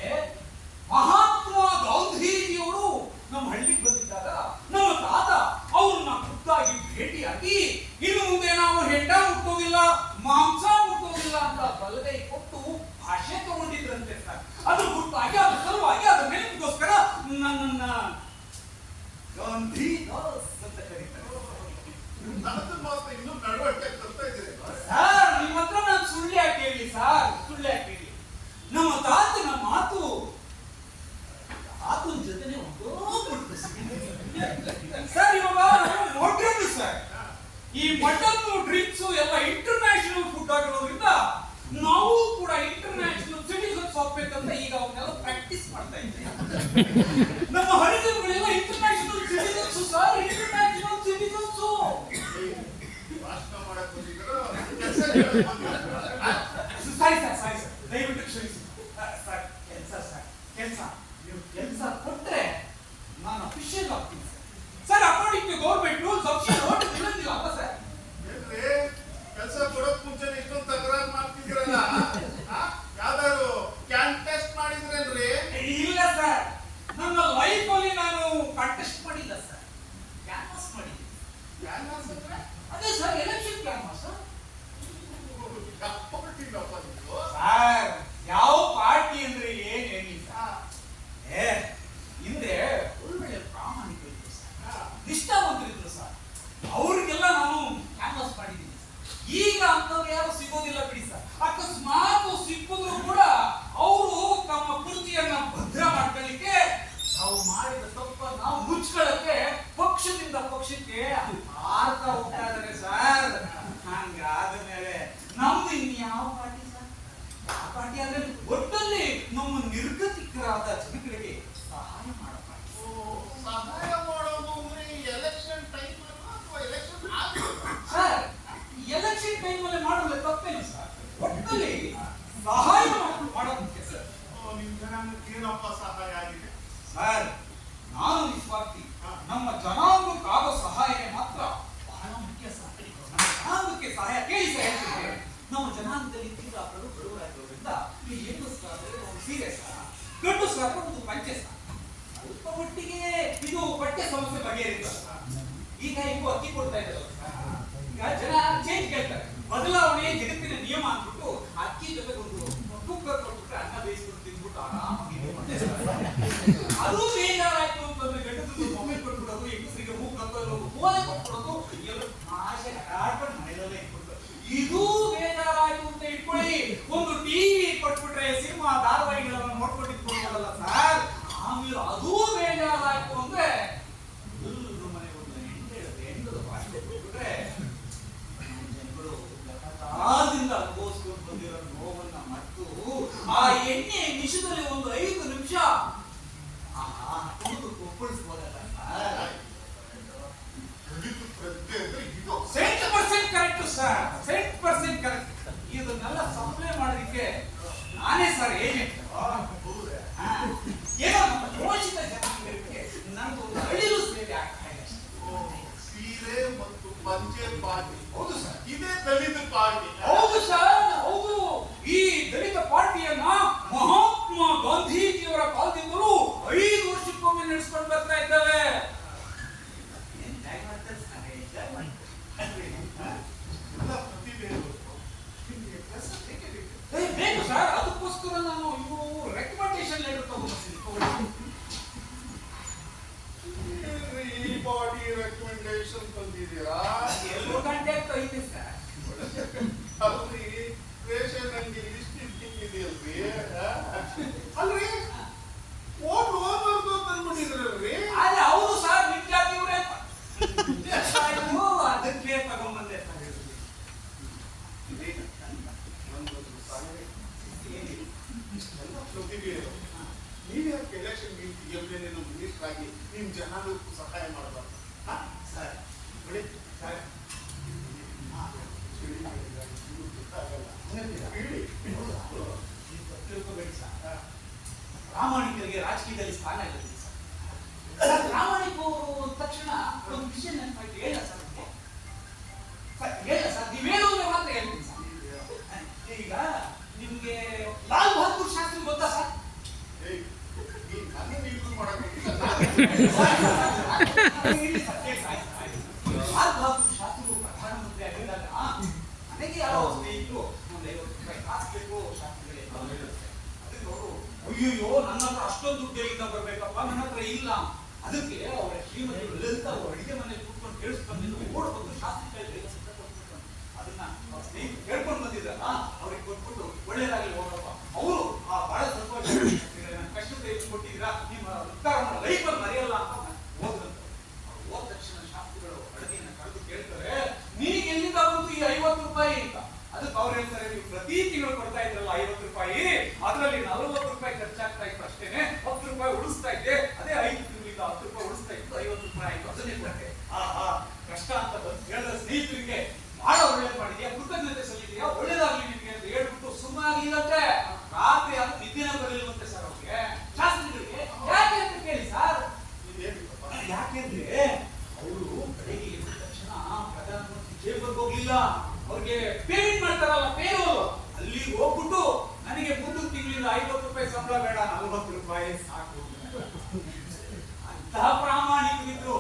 ಮಹಾತ್ಮ ಗಾಂಧೀಜಿಯವರು ನಮ್ಮ ಹಳ್ಳಿಗೆ ಬಂದಿದ್ದಾಗ ನಮ್ಮ ತಾತ ಅವ್ರನ್ನ ಖುದ್ದಾಗಿ ಭೇಟಿಯಾಗಿ ಇನ್ನು ಮುಂದೆ ನಾವು ಹೆಂಡ ಮುಟ್ಟೋದಿಲ್ಲ, ಮಾಂಸ ಮುಟ್ಟೋದಿಲ್ಲ ಅಂತ ಬಲಗೈ ಕೊಟ್ಟು ಭಾಷೆ ತಗೊಂಡಿದ್ರಂತೆ ಸರ್. ಅದು ಗುರುತಾಗಿ, ಅದು ಸಲುವಾಗಿ, ಅದು ನೆನಪಿಗೋಸ್ಕರ ನನ್ನನ್ನ ಗಾಂಧಿ ದಾಸ್ ಅಂತ ಕರೀತಾರೆ. ಇನ್ನೂ ನಡವಳಿಕೆ ತರ್ತಾ ಇದ್ದೀರಿ ಸರ್, ನಿಮ್ಮ ಹತ್ರ ನಾನು ಸುಳ್ಳು ಯಾಕೆ ಹೇಳಿ ಸರ್, ಸುಳ್ಳು ಯಾಕೆ ಹೇಳಿ. ನಮ್ಮ ತಾತನ ಮಾತು ಆತನ ಜೊತೆನೆ ಹೋಗ್ಬಿಡ್ತು ಸರ್. ಇವಾಗ ಮೊಡ್ರನ್ ಸರ್, ಈ ಮಟನ್ ಡ್ರಿಂಕ್ಸ್ ಎಲ್ಲ ಇಂಟರ್ನ್ಯಾಷನಲ್ ಫುಡ್ ಆಗಿರೋದ್ರಿಂದ ನಾವು ಕೂಡ ಇಂಟರ್ನ್ಯಾಷನಲ್ ಸಿಟಿಸನ್ಸ್ ಹೋಗ್ಬೇಕಂತ ಈಗ ಅವನ್ನೆಲ್ಲ ಪ್ರಾಕ್ಟೀಸ್ ಮಾಡ್ತಾ ಇದ್ದೀವಿ. ನಮ್ಮ ಹರಿಜನಗಳೆಲ್ಲ international citizens sir, international citizens. ಭಾಷಣ ಮಾಡಕ್ ಬಂದಿದ್ರು ಸಾರಿ ಸರ್, ಸಾರಿ ಸರ್, ದಯವಿಟ್ಟು ಕ್ಷಮಿಸಿ ಸರ್. ಕೆಲಸ ನೀವು ಕೆಲಸ ಕೊಟ್ರೆ ನಾನು ಅಫಿಷಿಯಲ್ ಆಗ್ತೀನಿ sir. According to government rules official vote ಇರೋದಿಲ್ಲ ಅಲ್ಲ ಸರ್. ಏನ್ರಿ ಕೆಲಸ ಕೊಡೋಕ್ ಮುಂಚೆ ಇಷ್ಟೊಂದು ತಕರಾರು ಮಾಡ್ತಿದ್ದೀರಲ್ಲ? ಯಾವ್ದಾದ್ರು ಕ್ಯಾನ್ ಟೆಸ್ಟ್ ಮಾಡಿದ್ರೇನ್ರಿ? ಇಲ್ಲ ಸರ್, ನನ್ನ ಲೈಫ್ ಅಲ್ಲಿ ನಾನು ಕಂಟೆಸ್ಟ್ ಮಾಡಿಲ್ಲ ಸರ್, ಕ್ಯಾನ್ವಾಸ್ ಮಾಡಿದ್ದೀನಿ. ಕ್ಯಾನ್ವಾಸ್ ಅಂದ್ರೆ ಅದೇ ಸರ್, ಎಲೆಕ್ಷನ್ ಕ್ಯಾನ್ವಾಸ್. ಪಾರ್ಟಿನಪ್ಪ ನೀವು? ಸರ್, ಯಾವ ಪಾರ್ಟಿ ಅಂದ್ರೆ ಏನ್ ಹೇಳಿ ಸರ್, ಹಿಂದೆ ಒಳ್ಳೆ ಪ್ರಾಮಾಣಿಕರು ಇದ್ರು ಸರ್, ನಿಷ್ಠಾವಂತರಿದ್ರು ಸರ್, ಅವ್ರಿಗೆಲ್ಲ ನಾನು ಕ್ಯಾನ್ವಾಸ್ ಮಾಡಿದ್ದೀನಿ. ಈಗ ಅಂತವ್ರು ಯಾರು ಸಿಗೋದಿಲ್ಲ ಬಿಡಿ ಸರ್. ಅಕಸ್ಮಾತ್ ಸಿಕ್ಕಿದ್ರು ಕೂಡ ಅವರು ತಮ್ಮ ಕೃತಿಯನ್ನ ಭದ್ರ ಮಾಡ್ಕೊಳ್ಳಿಕ್ಕೆ, ನಾವು ಮಾಡಿದ ತಪ್ಪನ್ನ ನಾವು ಮುಚ್ಕೊಳ್ಳಕ್ಕೆ ಪಕ್ಷದಿಂದ ಪಕ್ಷಕ್ಕೆ ಆರ್ತ ಹೋಗ್ತಾ ಇದಾರೆ ಸರ್. ಹಂಗಾದ ಮೇಲೆ ನಮ್ದು ಇನ್ಯಾವ ಪಾರ್ಟಿ ಸರ್? ಯಾವ ಪಾರ್ಟಿ ಅಂದ್ರೆ ಒಟ್ಟಲ್ಲಿ ನಮ್ಮ ನಿರ್ಗತಿಕರಾದ ಜನಗಳಿಗೆ ಸಹಾಯ ಮಾಡೋ ಪಾರ್ಟಿ. ಸಹಾಯ ಮಾಡೋದು ಅಂದ್ರೆ ಎಲೆಕ್ಷನ್ ಟೈಮ್ ಅಥವಾ ಎಲೆಕ್ಷನ್ ಸರ್, ಎಲೆಕ್ಷನ್ ಟೈಮ್ ಅಲ್ಲಿ ಮಾಡೋದು ತಪ್ಪೇನು ಸರ್? ಒಟ್ಟಲ್ಲಿ ಸಹಾಯ ಮಾಡೋದಕ್ಕೆ ಸರ್. ನಿಮ್ ಜನ ಏನಪ್ಪ ಸಹಾಯ ಆಗಿದೆ? ಸರ್, ನಾನು ನಿಸ್ವಾರ್ಥಿ. ನಮ್ಮ ಜನಾಂಗಕ್ಕಾಗೋ ಸಹಾಯ ಮಾತ್ರ ಬಹಳ ಮುಖ್ಯ ಸರ್. ನಮ್ಮ ಜನಾಂಗಕ್ಕೆ ಸಹಾಯ ಕೇಳಿ ಸರ್ ಹೇಳ್ತಿದ್ದೆ. ನಮ್ಮ ಜನಾಂಗದಲ್ಲಿ ತೀವ್ರಗಳು ಬಡವರಾಗಿರೋದ್ರಿಂದ ಈ ಹೆಂಗಸರಾದ್ರೆ ಒಂದು ಸೀರೆ ಸರ್, ಗಂಡಸರಾದ್ರೆ ಒಂದು ಪಂಚೆ ಸರ್. ಸ್ವಲ್ಪ ಮಟ್ಟಿಗೆ ಇದು ಬಟ್ಟೆ ಸಮಸ್ಯೆ ಬಗೆಹರಿತ. ಈಗ ಇವು ಅಕ್ಕಿ ಕೊಡ್ತಾ ಇದ್ದಾರೆ. ಈಗ ಜನ ಚೇಂಜ್ ಕೇಳ್ತಾರೆ. ಬದಲಾವಣೆ ಜಗತ್ತಿನ ನಿಯಮ ಅಂದ್ಬಿಟ್ಟು ಅಕ್ಕಿ ಜೊತೆಗೆ ಒಂದು ಕುಕ್ಕರ್ ಕೊಟ್ಬಿಟ್ರೆ ಅನ್ನ ಬೇಯಿಸ್ಬಿಟ್ಟು ತಿಂದ್ಬಿಟ್ಟು ಆರಾಮಾಗಿ ಅದು ಬೇಜಾರಾಯ್ತು ಅಂತಂದ್ರೆ ಗಂಡಸರು ಮೊಬೈಲ್ ಕೊಟ್ಬಿಡೋದು, ಹೆಂಗಸರಿಗೆ ಮೂಗ್ ಕತ್ತೋದು, ಫೋನ್ ಕೊಟ್ಬಿಡೋದು, ಎಲ್ಲ ಆಸೆ ಆಡ್ಕೊಂಡು ಮನೆಯಲ್ಲೇ ಇಟ್ಬಿಡ್ತಾರೆ. ಇದು ಬೇಜಾರಾಯ್ತು ಅಂತ ಇಟ್ಕೊಳ್ಳಿ, ಒಂದು ಟಿವಿ ಕೊಟ್ಬಿಟ್ರೆ ಸಿನಿಮಾ ಧಾರಾವಾಹಿಗಳನ್ನು ನೋಡ್ಕೊಂಡಿದ್ಕೊಳ್ಳಲ್ಲ ಸರ್. ಆಮೇಲೆ ಅದು ಬೇಜಾರಾಯ್ತು ಅಂದ್ರೆ ಎಲ್ಲರೂ ಮನೆ ಒಂದು ಹೆಂಡದ ಭಾಷೆ ಕೊಟ್ಬಿಟ್ರೆ ಜನಗಳು ಕಾಲದಿಂದ ಅನುಭವಿಸ್ಕೊಂಡು ಬಂದಿರೋ ನೋವನ್ನ ಮತ್ತು ಆ ಎಣ್ಣೆ ನಿಮಿಷದಲ್ಲಿ ಒಂದು 5 ನಿಮಿಷ ಕೊಪ್ಪಳಿಸ್ಬೋದಲ್ಲ ಸರ್. 100% correct sir, 100% correct. ಇದನ್ನೆಲ್ಲ ಸಪ್ಲೈ ಮಾಡೋದಕ್ಕೆ ನಾನೇ ಸರ್ ಏಜೆಂಟ್. ಏನೋ ನಮ್ಮ ಪೋಷಿತ ಜನಾಂಗಕ್ಕೆ ನನಗೊಂದು ಅಳಿಲು ಸೇವೆ ಆಗ್ತಾ ಇದೆ. ಸೀರೆ ಮತ್ತು ಪಂಚೆ ಪಾರ್ಟಿ. ಹೌದು ಸರ್, ಇದೇ ದಲಿತ ಪಾರ್ಟಿ. ಹೌದು ಸರ್, ಹೌದು. ಈ ದಲಿತ ಪಾರ್ಟಿಯನ್ನ ಮಹಾತ್ಮ ಗಾಂಧೀಜಿಯವರ ಕಾಲದಿಂದಲೂ 5 ವರ್ಷಕ್ಕೊಮ್ಮೆ ನಡೆಸ್ಕೊಂಡು ಬರ್ತಾ ಇದ್ದಾವೆ. ಬೇಕು ಸರ್, ಅದಕ್ಕೋಸ್ಕರ ನಾನು ಇವು ರೆಕಮೆಂಡೇಶನ್ ಲೆಟರ್ ತಗೊಂಡ್ಬರ್ತೀನಿ. ಈ ಬಾಡಿ ರೆಕಮೆಂಡೇಶನ್ ತಂದಿದ್ದೀರಾ? ಎಲ್ಲೋ ಕಾಂಟ್ಯಾಕ್ಟ್ ಐತೆ ಸರ್. ಅಲ್ರಿ, ರೇಷನ್ ಅಂಗಡಿ ಲಿಸ್ಟ್ ಇಟ್ಟಿದ್ದೀಯಲ್ರಿ. ಅಲ್ರಿ, ಓಟ್ ಹೋಗ್ಬಾರ್ದು ತಂದ್ಬಿಟ್ಟಿದ್ರಲ್ರಿ. ಆದ್ರೆ ಹೌದು ಸರ್, ನಿಮ್ ಜಾತಿಯವ್ರೆ ಅದಕ್ಕೆ ತಗೊಂಡ್ಬಂದೆ ಸರ್. ನೀವ್ಯಾಕೆ ಎಲೆಕ್ಷನ್ ಗೆಲ್ಲೇನೇನೋ ಮಿನಿಸ್ಟರ್ ಆಗಿ ನಿಮ್ ಜನಾಂಗಕ್ಕೂ ಸಹಾಯ ಮಾಡಬಾರ್ದು ಸರ್ ಬಿಡಿ ಸರ್. ತಿಳ್ಕೊಬೇಡಿ ಸರ್, ಪ್ರಾಮಾಣಿಕರಿಗೆ ರಾಜಕೀಯದಲ್ಲಿ ಸ್ಥಾನ ಇಲ್ಲ ಸರ್. ಪ್ರಾಮಾಣಿಕರು ತಕ್ಷಣ ಒಂದು ವಿಷಯ ನೆನಪಾಯ್ತು. ಹೇಳ ಸರ್, ಹೇಳ ಸರ್, ನೀವೇನು ಅಂದ್ರೆ ಮಾತ್ರ ಹೇಳ್ತೀನಿ ಸರ್. ಈಗ ನಿಮ್ಗೆ ಲಾಲ್ ಬಹದ್ದೂರ್ ಶಾಸ್ತ್ರಿ ಗೊತ್ತಾ ಸರ್? ಲಾಲ್ ಬಹದ್ದೂರ್ ಶಾಸ್ತ್ರಿಗಳು ಪ್ರಧಾನಮಂತ್ರಿ ಆಗಿದ್ದಾಗ ನನಗೆ ಯಾರೋ ಸ್ನೇಹಿತರು ಒಂದು 50 ರೂಪಾಯಿ ಕಾಸು ಬೇಕು ಶಾಸ್ತ್ರಿಗಳೇ ಅದಕ್ಕೆ ಅವರು, ಅಯ್ಯೋ ನನ್ನ ಹತ್ರ ಅಷ್ಟೊಂದು ದುಡ್ಡು ಎಲ್ಲಿಂದ ಬರ್ಬೇಕಪ್ಪ, ನನ್ನ ಹತ್ರ ಇಲ್ಲ. ಅದಕ್ಕೆ ಅವರ ಶ್ರೀಮತಿಗಳು ಲಲಿತ ಅವರು ಅಡಿಗೆ ಮನೆಯಲ್ಲಿ ಕೂತ್ಕೊಂಡು ಕೇಳಿಸ್ಕೊಂಡು ಓಡ್ಬಂದು ಶಾಸ್ತ್ರಿಗಳಿಗೆ ಅದನ್ನ ಸ್ನೇಹಿತರು ಕೇಳ್ಕೊಂಡು ಬಂದಿದ್ರಲ್ಲ, ಅವ್ರಿಗೆ ಕೊಟ್ಬಿಟ್ಟು ಒಳ್ಳೇದಾಗಲಿ ಹೋಗಪ್ಪ. ಅವರು ಬಹಳ ಸಂತೋಷ, ಕಷ್ಟದ ಕೊಟ್ಟಿದ್ದೀರಾ, ನಿಮ್ಮ ಉತ್ತಾರವನ್ನು ಲೈಫಲ್ಲಿ ಮರೆಯಲ್ಲ ಅಂತ ಹೋದಂತ. ಹೋದ ತಕ್ಷಣ ಶಾಸ್ತ್ರಿಗಳು ಅಡುಗೆಯನ್ನು ಕರೆದು ಕೇಳ್ತಾರೆ, ನೀರಿಗೆ ಎಲ್ಲಿಂದ ಬಂತು ಈ 50 ರೂಪಾಯಿ ಅಂತ. ಅದಕ್ಕೆ ಅವ್ರು ಹೇಳ್ತಾರೆ, ನೀವು ಪ್ರತಿ ತಿಂಗಳು ಕೊಡ್ತಾ ಇದ್ರಲ್ಲ 50 ರೂಪಾಯಿ, ಅದರಲ್ಲಿ 40 ರೂಪಾಯಿ ಖರ್ಚಾಗ್ತಾ ಇತ್ತು ಅಷ್ಟೇನೆ, 10 ರೂಪಾಯಿ ಉಳಿಸ್ತಾ ಇದ್ದೆ, ಅದೇ 5 ತಿಂಗಳಿಂದ 10 ರೂಪಾಯಿ ಉಳಿಸ್ತಾ ಇತ್ತು, 50 ರೂಪಾಯಿ ಆಯ್ತು, ಅದನ್ನೇ ಕೊಟ್ಟೆ. ಕಷ್ಟ ಅಂತ ಬಂದು ಹೇಳಿದ ಸ್ನೇಹಿತರಿಗೆ ಬಹಳ ಒಳ್ಳೇದು ಮಾಡಿದ್ಯಾ, ಕೃತಜ್ಞತೆ ಸಲ್ಲಿದೆಯಾ, ಒಳ್ಳೇದಾಗ್ಲಿ ನಿಮ್ಗೆ ಅಂತ ಹೇಳ್ಬಿಟ್ಟು ಸುಮ್ಮನಾಗಿಲ್ಲಂತೆ. ರಾತ್ರಿ ಅದು ನಿದ್ದೆನೇ ಬರಲಿಲ್ಲಂತೆ ಸರ್ ಅವ್ರಿಗೆ, ಶಾಸ್ತ್ರಿಗಳಿಗೆ. ಯಾಕೆ ಅಂತ ಕೇಳಿ ಸರ್. ಯಾಕೆಂದ್ರೆ ಅವರು ಬೆಳಿಗ್ಗೆ ಎದ್ದ ತಕ್ಷಣ ಪ್ರಧಾನಮಂತ್ರಿ ಜೇಬರ್ಗೆ ಹೋಗ್ಲಿಲ್ಲ, ಅವ್ರಿಗೆ ಪೇಮೆಂಟ್ ಮಾಡ್ತಾರಲ್ಲ ಪೇರೋಲ್, ಅಲ್ಲಿಗೆ ಹೋಗ್ಬಿಟ್ಟು ನನಗೆ 3 ತಿಂಗಳಿಂದ 50 ರೂಪಾಯಿ ಸಂಬಳ ಬೇಡ, 40 ರೂಪಾಯಿ ಸಾಕು ಅಂತಹ ಪ್ರಾಮಾಣಿಕರಿದ್ರು.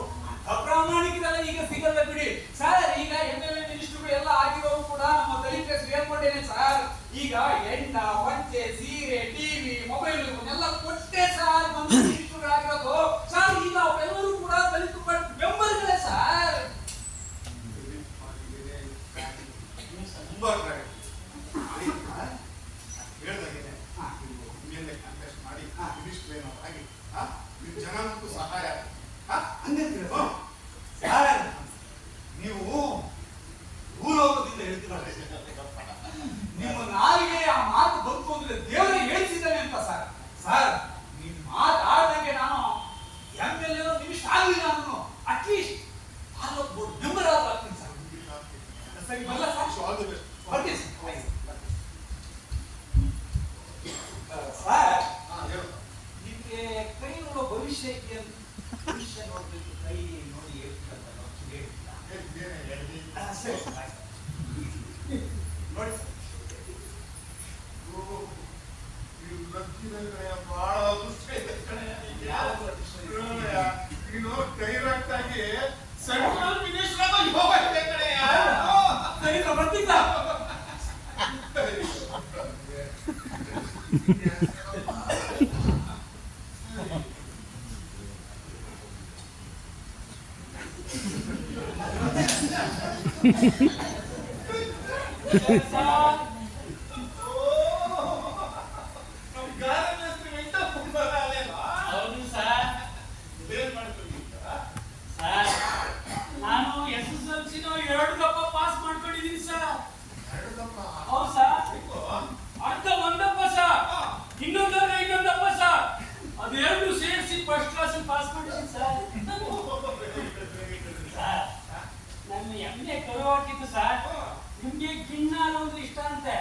ಅಪ್ರಾಮಾಣಿಕರೆಲ್ಲ ಈಗ ಸಿಗಲ್ಲ ಬಿಡಿ ಸರ್. ಈಗ MLA ಮಿನಿಸ್ಟರ್ಗಳು ಎಲ್ಲ ಆಗಿರೋರು ಕೂಡ ನಮ್ಮ ದಲಿತ ಸೇರ್ಕೊಂಡೇನೆ ಸರ್. ಈಗ ಎಣ್ಣ, ಪಂಚೆ, ಸೀರೆ, ಟಿವಿ, ಮೊಬೈಲ್ ಇವನ್ನೆಲ್ಲ ಕೊಟ್ಟೆ ಸರ್ ನಮ್ಮ ಮಿನಿಸ್ಟರ್ಗಳಾಗಿರೋದು ಸರ್. ಈಗ ಅವೆಲ್ಲರೂ ಕೂಡ ದಲಿತ ಬೆಂಬಲಗಳೇ ಸರ್. ಹೇಳ್ದಾಗೇನೆ ಕಾಂಟೆಸ್ಟ್ ಮಾಡಿ ಮಿನಿಸ್ಟರ್ ಏನೋ ಆಗಿ ನಿಮ್ ಜನಾಂಗಕ್ಕೂ ಸಹಾಯ ಸರ್. ನೀವು ಭೂಲೋಕದಿಂದ ಹೇಳ್ತೀರ, ನಿಮ್ಮ ನಾಲಿಗೆ ಆ ಮಾತು ಬಂತು ಅಂದ್ರೆ ದೇವರೇ ಹೇಳಿಸಿದ್ದಾನೆ ಅಂತ ಸರ್. ಸರ್, ನಿಮ್ ಮಾತು ಆಡ್ದಂಗೆ ನಾನು MLA ನಿಮಿಷ ಆಗಲಿಲ್ಲ, ನಾನು ಅಟ್ಲೀಸ್ಟ್ ತಾಲೂಕ್ ಬೋರ್ಡ್ ಮೆಂಬರ್ ಆದ್ರೂ ಆಗ್ತೀನಿ ಸರ್. ಸರಿ ಬರಲ್ಲ ಸರ್? All the best. ಬರ್ತೀನಿ ಸರ್. ನಿಮ್ಗೆ ಕೈ ನೋಡೋ ಭವಿಷ್ಯ ಮನುಷ್ಯಕ್ಕೆ ಮನುಷ್ಯ ನೋಡ್ಬೇಕು, ಕೈ ನೋಡಿ ಹೇಳ್ತಿಲ್ಲ ಸರಿ ಆಯ್ತು. ನೋಡಿ ಬಹಳ ಅದೃಷ್ಟ ಇದೆ ಕಣೆ. ಯಾವ ಅದೃಷ್ಟ ಇದೆ? ನೀನು ಡೈರೆಕ್ಟ್ ಆಗಿ ಸೆಂಟ್ರಲ್ ಮಿನಿಸ್ಟರ್ ಆಗಿ ಹೋಗ್ಬೇಕು ಕಣೆಯ. ಕರೀತ್ರ ಬರ್ತಿದ್ದ ಹೌದು ಸರ್. ಸರ್, ನಾನು SSLC ನ 2 ದಪ್ಪ ಪಾಸ್ ಮಾಡ್ಕೊಂಡಿದ್ದೀನಿ ಸರ್. ಹೌದು ಸರ್. ಅರ್ಧ ಒಂದಪ್ಪ ಸರ್, ಇನ್ನೊಂದಪ್ಪ ಸರ್. ಅದೆರಡು ಸೇರಿಸಿ ಫಸ್ಟ್ ಕ್ಲಾಸ್ ಪಾಸ್ ಮಾಡಿದ್ದೀನಿ ಸರ್. ಸರ್, ನನ್ನ ಎಮ್ಮೆ ಕರುವಾಗಿತ್ತು ಸರ್. ನಿಮ್ಗೆ ಗಿಣ್ಣ ಅನ್ನೋದು ಇಷ್ಟ ಅಂತೆ,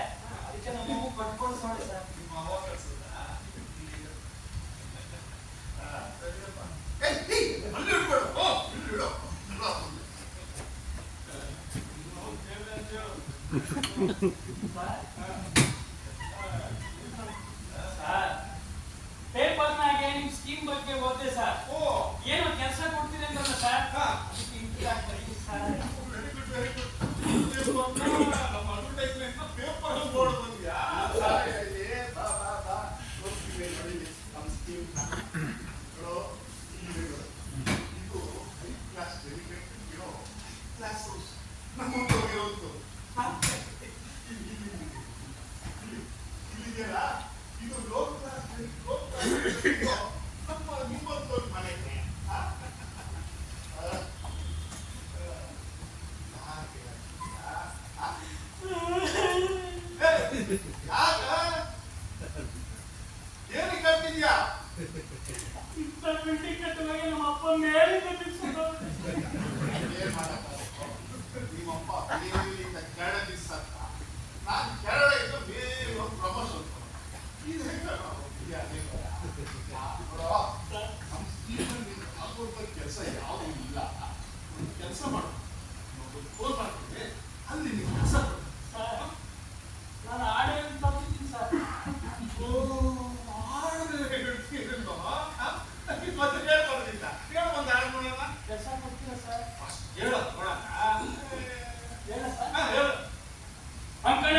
ಅದಕ್ಕೆ ನಮ್ಮ ಕಟ್ಕೊಳ್ಸೋಣ ಸರ್. ಸರ್, ಪೇಪರ್ನಾಗೆ ನಿಮ್ ಸ್ಕೀಮ್ ಬಗ್ಗೆ ಓದಿದೆ ಸರ್. ಏನೋ ಕೆಲಸ ಕೊಡ್ತೀರಿ ಅಂತಲ್ಲ ಸರ್, ಅದಕ್ಕೆ ಇಂಟ್ರಿ ಆಗ್ತಾರೆ ಸರ್. ಇದು ಲೋಕ ನಮ್ಮ ನಿಮ್ಮೊಂದು ಮನೆಗೆ ಏನು ಕಟ್ಟಿದ್ಯಾ? ಇಂಥ ಬಿಲ್ಡಿಂಗ್ ಕಟ್ಟುವಾಗ ನಮ್ಮ ಅಪ್ಪ ಮೇಲೆ ಕಟ್ಟಿಸ್ಕೊಂಡು ಏನ್ ಮಾಡಪ್ಪ? ನಿಮ್ಮಪ್ಪ ಮೇಲಿಂದ ಕೆಳಗೆ ಸತ್ತ, ನಾನು ಕೆಳಗೆ ಇದ್ದು ಮೇಲೆ ಒಂದು ಪ್ರಮೋಷನ್. ಇದು ಹೆಂಗ ನಮ್ಮ ಜೀವನದಲ್ಲಿ ಆಗುವಂತ ಕೆಲಸ ಯಾವುದೂ ಇಲ್ಲ. ಒಂದು ಕೆಲಸ ಮಾಡು, ಫೋನ್ ಮಾಡ್ತೀನಿ, ಅಲ್ಲಿ ನೀವು ಕೆಲಸ ಮಾಡು. ನಾನು ಆಡಳಿತ ತಪ್ಪಿದ್ದೀನಿ ಸರ್. ಮತ್ತೆ ಹೇಳ್ಬಾರ್ದಿಲ್ಲ, ಹೇಳು ಒಂದು ಹಾಡು ನೋಡೋಣ. ಕೆಲಸ ಕೊಡ್ತೀರಾ ಸರ್? ಹೇಳು ನೋಡೋಣ. ಹೇಳ ಸರ್. ಹೇಳು. ಅಂಕಣ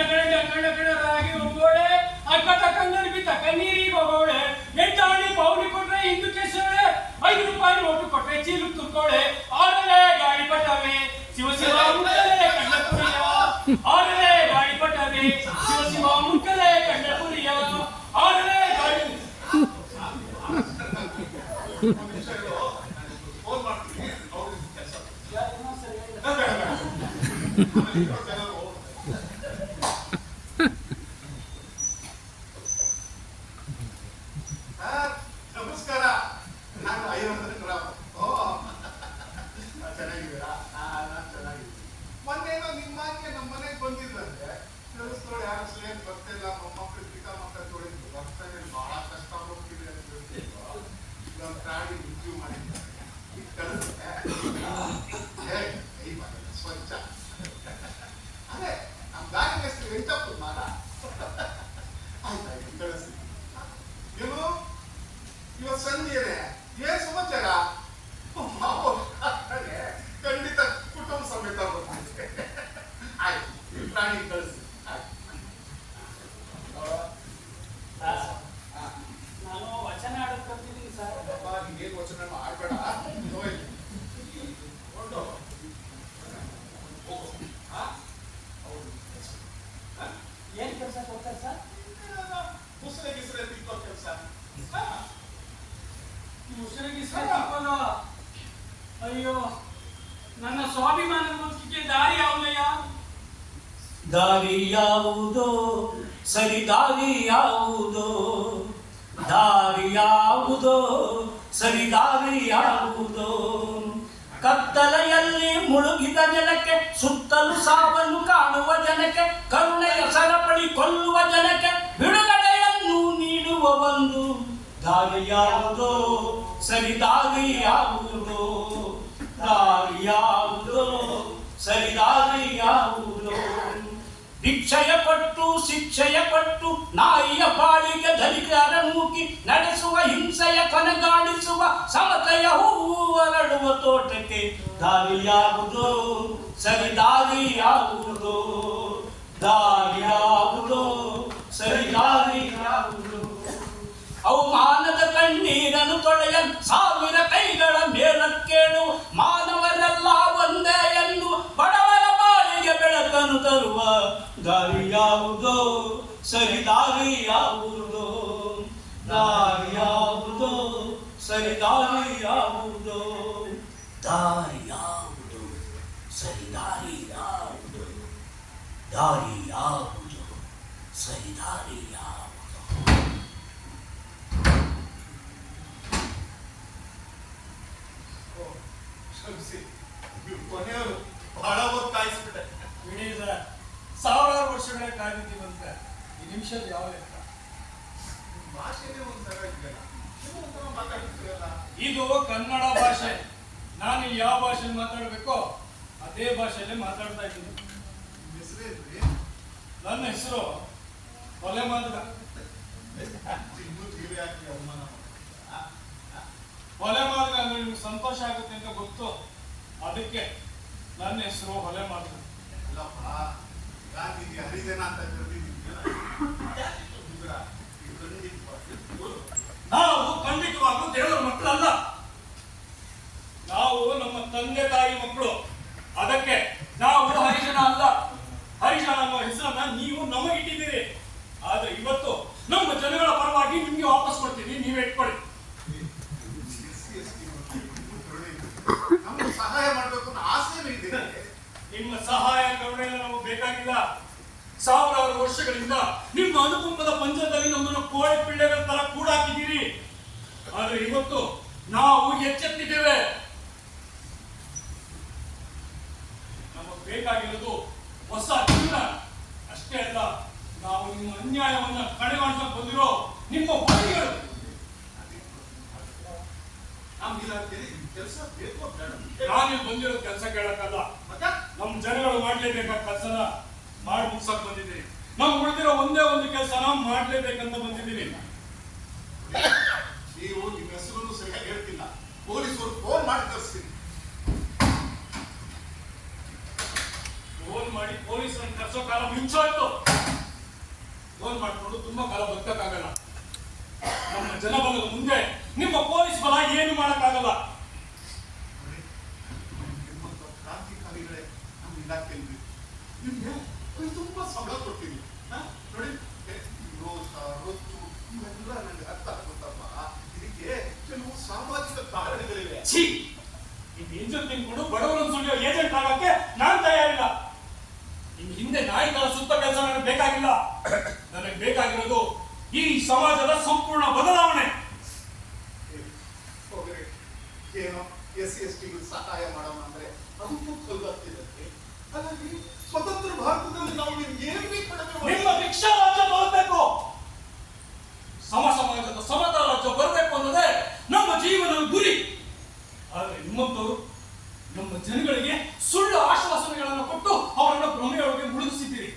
ರಾಗಿ ಹೋಗೋಳೆ, ಅಕ್ಕ ತಕ್ಕಂದ್ರೆ ಬಿತ್ತ ಕಣ್ಣೀರಿಗೆ ಹೋಗೋಳೆ, ಎಂಟಾಣಿ ಪೌನಿ ಕೊಟ್ರೆ ಹಿಂದೂ ಕೇಸೋಳೆ, 5 ರೂಪಾಯಿ ನೋಟು ಕೊಟ್ರೆ ಚೀಲು ತುರ್ಕೋಳೆ, ಆರನೇ ಗಾಳಿ ಪಟ್ಟವೆ ಶಿವ ಮುಕ್ಕಲೆ ಕಂಡ ಪುರಿಯ, ಆರನೇ ಗಾಳಿ ಪಟ್ಟವೆ ಶಿವ ಮುಕ್ಕಲೆ ಕಂಡ ಪುರಿಯ, ಆರನೇ ಗಾಳಿ. ಒಂದು ನಿಮಿಷ ಹೇಳು, ಫೋನ್ ಮಾಡ್ತೀನಿ, ಅವ್ರಿಗೆ ಕೆಲಸ. ಸರಿ ಹೇಳಿ. ಆಮೇಲೆ ಇನ್ನೊಂದು ಜನರು ನಮಸ್ಕಾರ, ನಾನು ಐವತ್ತು ಚೆನ್ನಾಗಿದ್ದೀರಾ? ನಾನು ಚೆನ್ನಾಗಿದ್ದೀನಿ. ಮೊನ್ನೇನೋ ನಿಮ್ಮ ಮಾತಿಗೆ ನಮ್ಮ ಮನೆಗೆ ಬಂದಿದ್ದಂತೆ, ಕೆಲಸದೊಳಗೆ ಯಾರು ಸ್ಲೇನ್ ಬರ್ತಿಲ್ಲ, ಮೊಮ್ಮಕ್ಕಳು ಚಿಕ್ಕ ಮಕ್ಕಳು ತೊಳಿದ್ರು, ರಸ್ತೆಯಲ್ಲಿ ಬಹಳ ಕಷ್ಟ ಹೋಗ್ತಿದೆ ಅಂತ ಹೇಳ್ತಿದ್ರು. ಇದೊಂದು ಗಾಡಿ ರಿಸೀವ್ ಮಾಡಿದ್ದಾರೆ, ಇದು ಕಳಿಸುತ್ತೆ. ಕೈ ಬರಲ್ಲ, ಸ್ವಚ್ಛ. ಅದೇ ನಮ್ಮ ಗಾಡಿ ಹೆಸರು ವೆಂಕಟಪ್ಪನ ಮಾಡ. ಆಯ್ತಾಯ್ತು, ಕಳಿಸಿ. ಏನು ಇವತ್ತು ಸಂಜೆ ಏನ್ ಸಮಾಚಾರ? ಖಂಡಿತ ಕುಟುಂಬ ಸಮೇತ ಬರ್ತೀನಿ. ಆಯ್ತು, ಪ್ರಾಣಿ ಕಳಿಸಿ. ನಾನು ವಚನ ಆಡೋದು ಕಲ್ತಿದ್ದೀನಿ ಸರ್. ನಿಂಗೇನು ವಚನ ಆಡ್ಬೇಡ, ಏನ್ ಕೆಲಸ ಕೊಡ್ತಾರೆ ಸರ್? ಮುಸ್ರೆ ಗಿಸ್ರೆ ತಿಕ್ಕೋ ಕೆಲಸ. ಮುಸುರಿಗೆ ಸಿಕ್ಕಿಕೊಳ್ಳ. ಅಯ್ಯೋ, ನನ್ನ ಸ್ವಾಭಿಮಾನದ ಬದುಕಿಗೆ ದಾರಿ ಯಾವುದಯ್ಯ? ದಾರಿ ಯಾವುದೋ, ಸರಿ ದಾರಿ ಯಾವುದೋ, ದಾರಿ ಯಾವುದೋ, ಸರಿ ದಾರಿ ಯಾವುದೋ, ಕತ್ತಲೆಯಲ್ಲಿ ಮುಳುಗಿದ ಜನಕ್ಕೆ, ಸುತ್ತಲೂ ಸಾವನ್ನು ಕಾಣುವ ಜನಕ್ಕೆ, ಕರುಣೆಯ ಸರಪಳಿ ಕೊಲ್ಲುವ ಜನಕ್ಕೆ ಬಿಡುಗಡೆಯನ್ನು ನೀಡುವ ಒಂದು ದಾರಿ ಯಾವುದೋ, ಸರಿದಾರಿ ಯಾವುದೋ, ದಾರಿ ಯಾವುದೋ, ಸರಿದಾರಿ ಯಾವುದೋ. ಭಿಕ್ಷಯ ಪಟ್ಟು ಶಿಕ್ಷೆಯ ಪಟ್ಟು ನಾಯಿಯ ಬಾಳಿಗೆ ಧರಿಕಾರ ನೂಕಿ ನಡೆಸುವ ಹಿಂಸೆಯ ಕೊನೆಗಾಣಿಸುವ ಸಮತೆಯ ಹೂವು ಅರಳುವ ತೋಟಕ್ಕೆ ದಾರಿ ಯಾವುದೋ, ಸರಿದಾರಿ ಯಾವುದೋ, ದಾರಿ ಯಾವುದೋ, ಸರಿದಾರಿ ಯಾವುದೋ. ಅವಮಾನದ ಕಣ್ಣೀರನ್ನು ತೊಳೆಯಲು ಸಾವಿರ ಕೈಗಳ ಮೇಲಕ್ಕೇಳು ಮಾನವರೆಲ್ಲ ಒಂದೇ ಎಂದು ಬಡವರ ಬಾಳಿಗೆ ಬೆಳಕನ್ನು ತರುವ ದಾರಿ ಯಾವುದೋ, ಸರಿದಾರಿ ಯಾವುದೋ, ದಾರಿ ಯಾವುದೋ, ಸರಿದಾರಿ ಯಾವುದೋ, ದಾರಿ ಯಾವುದು, ಸರಿದಾರಿ ಯಾವುದು, ದಾರಿ ಯಾವುದು, ಸರಿದಾರಿ ಯಾವುದು. ಕ್ಷಮಿಸಿ, ನೀವು ಕೊನೆಯವರು ಬಹಳ ಹೊತ್ತಾಯಿಸ್ಬಿಟ್ಟೆ. ಬಿಡಿ ಸರ್, ಸಾವಿರಾರು ವರ್ಷಗಳ ಕಾದಿದ್ದೀವಂತ ಈ ನಿಮಿಷದ ಯಾವ ಲೆಕ್ಕ? ಭಾಷೆನೇ ಒಂಥರ ಇದೆಯಲ್ಲ, ನೀವು ಒಂಥರ ಮಾತಾಡ್ತೀರಲ್ಲ. ಇದು ಕನ್ನಡ ಭಾಷೆ. ನಾನು ಯಾವ ಭಾಷೆಯಲ್ಲಿ ಮಾತಾಡಬೇಕೋ ಅದೇ ಭಾಷೆಯಲ್ಲಿ ಮಾತಾಡ್ತಾ ಇದ್ದೀನಿ. ನಿಮ್ಮ ಹೆಸರೇನ್ರಿ? ನನ್ನ ಹೆಸರು ಹೊಲೆ ಮಾದಗ. ಇನ್ನೂ ತೀರೆ ಹಾಕಿ ಅವಮಾನ ಮಾಡ್ತೀರಾ? ಹೊಲೆ ಮಾದಗ ಅಂದ್ರೆ ನಿಮ್ಗೆ ಸಂತೋಷ ಆಗುತ್ತೆ ಅಂತ ಗೊತ್ತು, ಅದಕ್ಕೆ ನನ್ನ ಹೆಸರು ಹೊಲೆ ಮಾದಗ. ಅಲ್ಲಪ್ಪ, ಗಾಂಧೀಜಿ ಹರಿಜನ ಅಂತ ಕರೆದಿದ್ದೀವಿ. ನಾವು ಖಂಡಿತವಾಗೂ ದೇವರ ಮಕ್ಕಳಲ್ಲ. ನಾವು ನಮ್ಮ ತಂದೆ ತಾಯಿ ಮಕ್ಕಳು. ಅದಕ್ಕೆ ನಾವು ಹರಿಜನ ಅಲ್ಲ. ಹರಿಜನ ಅನ್ನೋ ಹೆಸರನ್ನ ನೀವು ನಮಗಿಟ್ಟಿದ್ದೀರಿ. ಆದ್ರೆ ಇವತ್ತು ನಮ್ಮ ಜನಗಳ ಪರವಾಗಿ ನಿಮ್ಗೆ ವಾಪಸ್ ಕೊಡ್ತೀನಿ, ನೀವೇ ಇಟ್ಕೊಳ್ಳಿ. ನಮ್ಗೆ ಸಹಾಯ ಮಾಡ್ಬೇಕು ಅನ್ನೋ ಆಸೆನೂ ಇದೆ. ನಿಮ್ಮ ಸಹಾಯ ಕರುಣೆ ನಮಗೆ ಬೇಕಾಗಿಲ್ಲ. ಸಾವಿರಾರು ವರ್ಷಗಳಿಂದ ನಿಮ್ಮ ಅನುಕಂಪದ ಪಂಚದಲ್ಲಿ ನಮ್ಮನ್ನು ಕೋಳಿ ಪಿಳ್ಳೆಗಳ ತರ ಕೂಡಾಕಿದ್ದೀರಿ. ಆದ್ರೆ ಇವತ್ತು ನಾವು ಎಚ್ಚೆತ್ತಿದ್ದೇವೆ. ನಮಗೆ ಬೇಕಾಗಿರೋದು ಹೊಸ ಜೀವನ ಅಷ್ಟೇ ಅಲ್ಲ, ನಾವು ನಿಮ್ಮ ಅನ್ಯಾಯವನ್ನ ಕಡೆಗಣಿಸಕ್ಕೆ ಬಂದಿರೋ ನಿಮ್ಮ ಬಳಿಗಳು. ನಮ್ಗಿಲ್ಲ ಕೆಲಸ ಬೇಕು ಬೇಡ? ನಾನಿಲ್ಲಿ ಬಂದಿರೋ ಕೆಲಸ ಕೇಳಕ್ಕಲ್ಲ, ಮತ್ತೆ ನಮ್ಮ ಜನಗಳು ಮಾಡ್ಲೇಬೇಕಾದ ಕೆಲಸನ ಮಾಡಿ ಮುಗ್ಸಕ್ ಬಂದಿದ್ದೀನಿ. ನಾವು ಉಳಿದಿರೋ ಒಂದೇ ಒಂದು ಕೆಲಸನ ಮಾಡ್ಲೇಬೇಕಂತ ಬಂದಿದ್ದೀನಿ. ನೀವು ನಿಮ್ಮ ಹೆಸರನ್ನು ಸರಿಯಾಗಿ ಹೇಳ್ತಿಲ್ಲ. ಪೊಲೀಸರು ಫೋನ್ ಮಾಡಿ ಕಳಿಸ್ತೀನಿ. ಫೋನ್ ಮಾಡಿ ಪೊಲೀಸರನ್ನು ಕರ್ಸೋ ಕಾಲ ಮುಂಚೋಯ್ತು. ಫೋನ್ ಮಾಡ್ಕೊಂಡು ತುಂಬಾ ಕಾಲ ಬದುಕಕ್ಕಾಗಲ್ಲ. ನಮ್ಮ ಜನಬಲದ ಮುಂದೆ ನಿಮ್ಮ ಪೊಲೀಸ್ ಬಲ ಏನು ಮಾಡಕ್ಕಾಗಲ್ಲ. ನಿಮ್ಮಂತ ಕ್ರಾಂತಿಕಾರಿಗಳೇ ನಮ್ಮ ಇಲಾಖೆಯಲ್ಲಿ ನಿಮ್ಗೆ ತುಂಬಾ ಸಂಬಳ ಕೊಡ್ತೀನಿ. ನೋಡಿ, ರೋಷ ರೊಚ್ಚು ಇವೆಲ್ಲ ನನಗೆ ಅರ್ಥ ಆಗುತ್ತಪ್ಪ. ಇದಕ್ಕೆ ಕೆಲವು ಸಾಮಾಜಿಕ ಕಾರಣಗಳಿವೆ. ಛೀ, ಈ ಎಂಜಲ್ ತಿನ್ಕೊಂಡು ಬಡವರನ್ನು ಸುಳಿಯೋ ಏಜೆಂಟ್ ಆಗಕ್ಕೆ ನಾನ್ ತಯಾರಿಲ್ಲ. ನಿಮ್ ಹಿಂದೆ ನಾಯಿಗಳ ಸುತ್ತ ಕೆಲಸ ನನಗೆ ಬೇಕಾಗಿಲ್ಲ. ನನಗೆ ಬೇಕಾಗಿರೋದು ಈ ಸಮಾಜದ ಸಂಪೂರ್ಣ ಬದಲಾವಣೆ. ಹೋಗ್ರಿ, ಏನೋ SC/ST ಸಹಾಯ ಮಾಡೋಣ ಅಂದ್ರೆ ಅದಕ್ಕೂ ಕಲ್ಲಾಗ್ತಿರುತ್ತೆ. ಹಾಗಾಗಿ ಸ್ವತಂತ್ರ ಭಾರತದಲ್ಲಿ ನಾವು ನಿಮ್ಗೆ ಏನು ಬೇಕು ನಿಮ್ಮ ಭಿಕ್ಷಾ ರಾಜ್ಯ ಬರಬೇಕು, ಸಮಾಜದ ಸಮತಾ ರಾಜ್ಯ ಬರಬೇಕು ಅನ್ನೋದೇ ನಮ್ಮ ಜೀವನದ ಗುರಿ. ಆದ್ರೆ ನಿಮ್ಮಂತವರು ನಮ್ಮ ಜನಗಳಿಗೆ ಸುಳ್ಳು ಆಶ್ವಾಸನೆಗಳನ್ನು ಕೊಟ್ಟು ಅವರನ್ನು ಭ್ರಮೆಯೊಳಗೆ ಮುಳುಗಿಸಿದ್ದೀರಿ.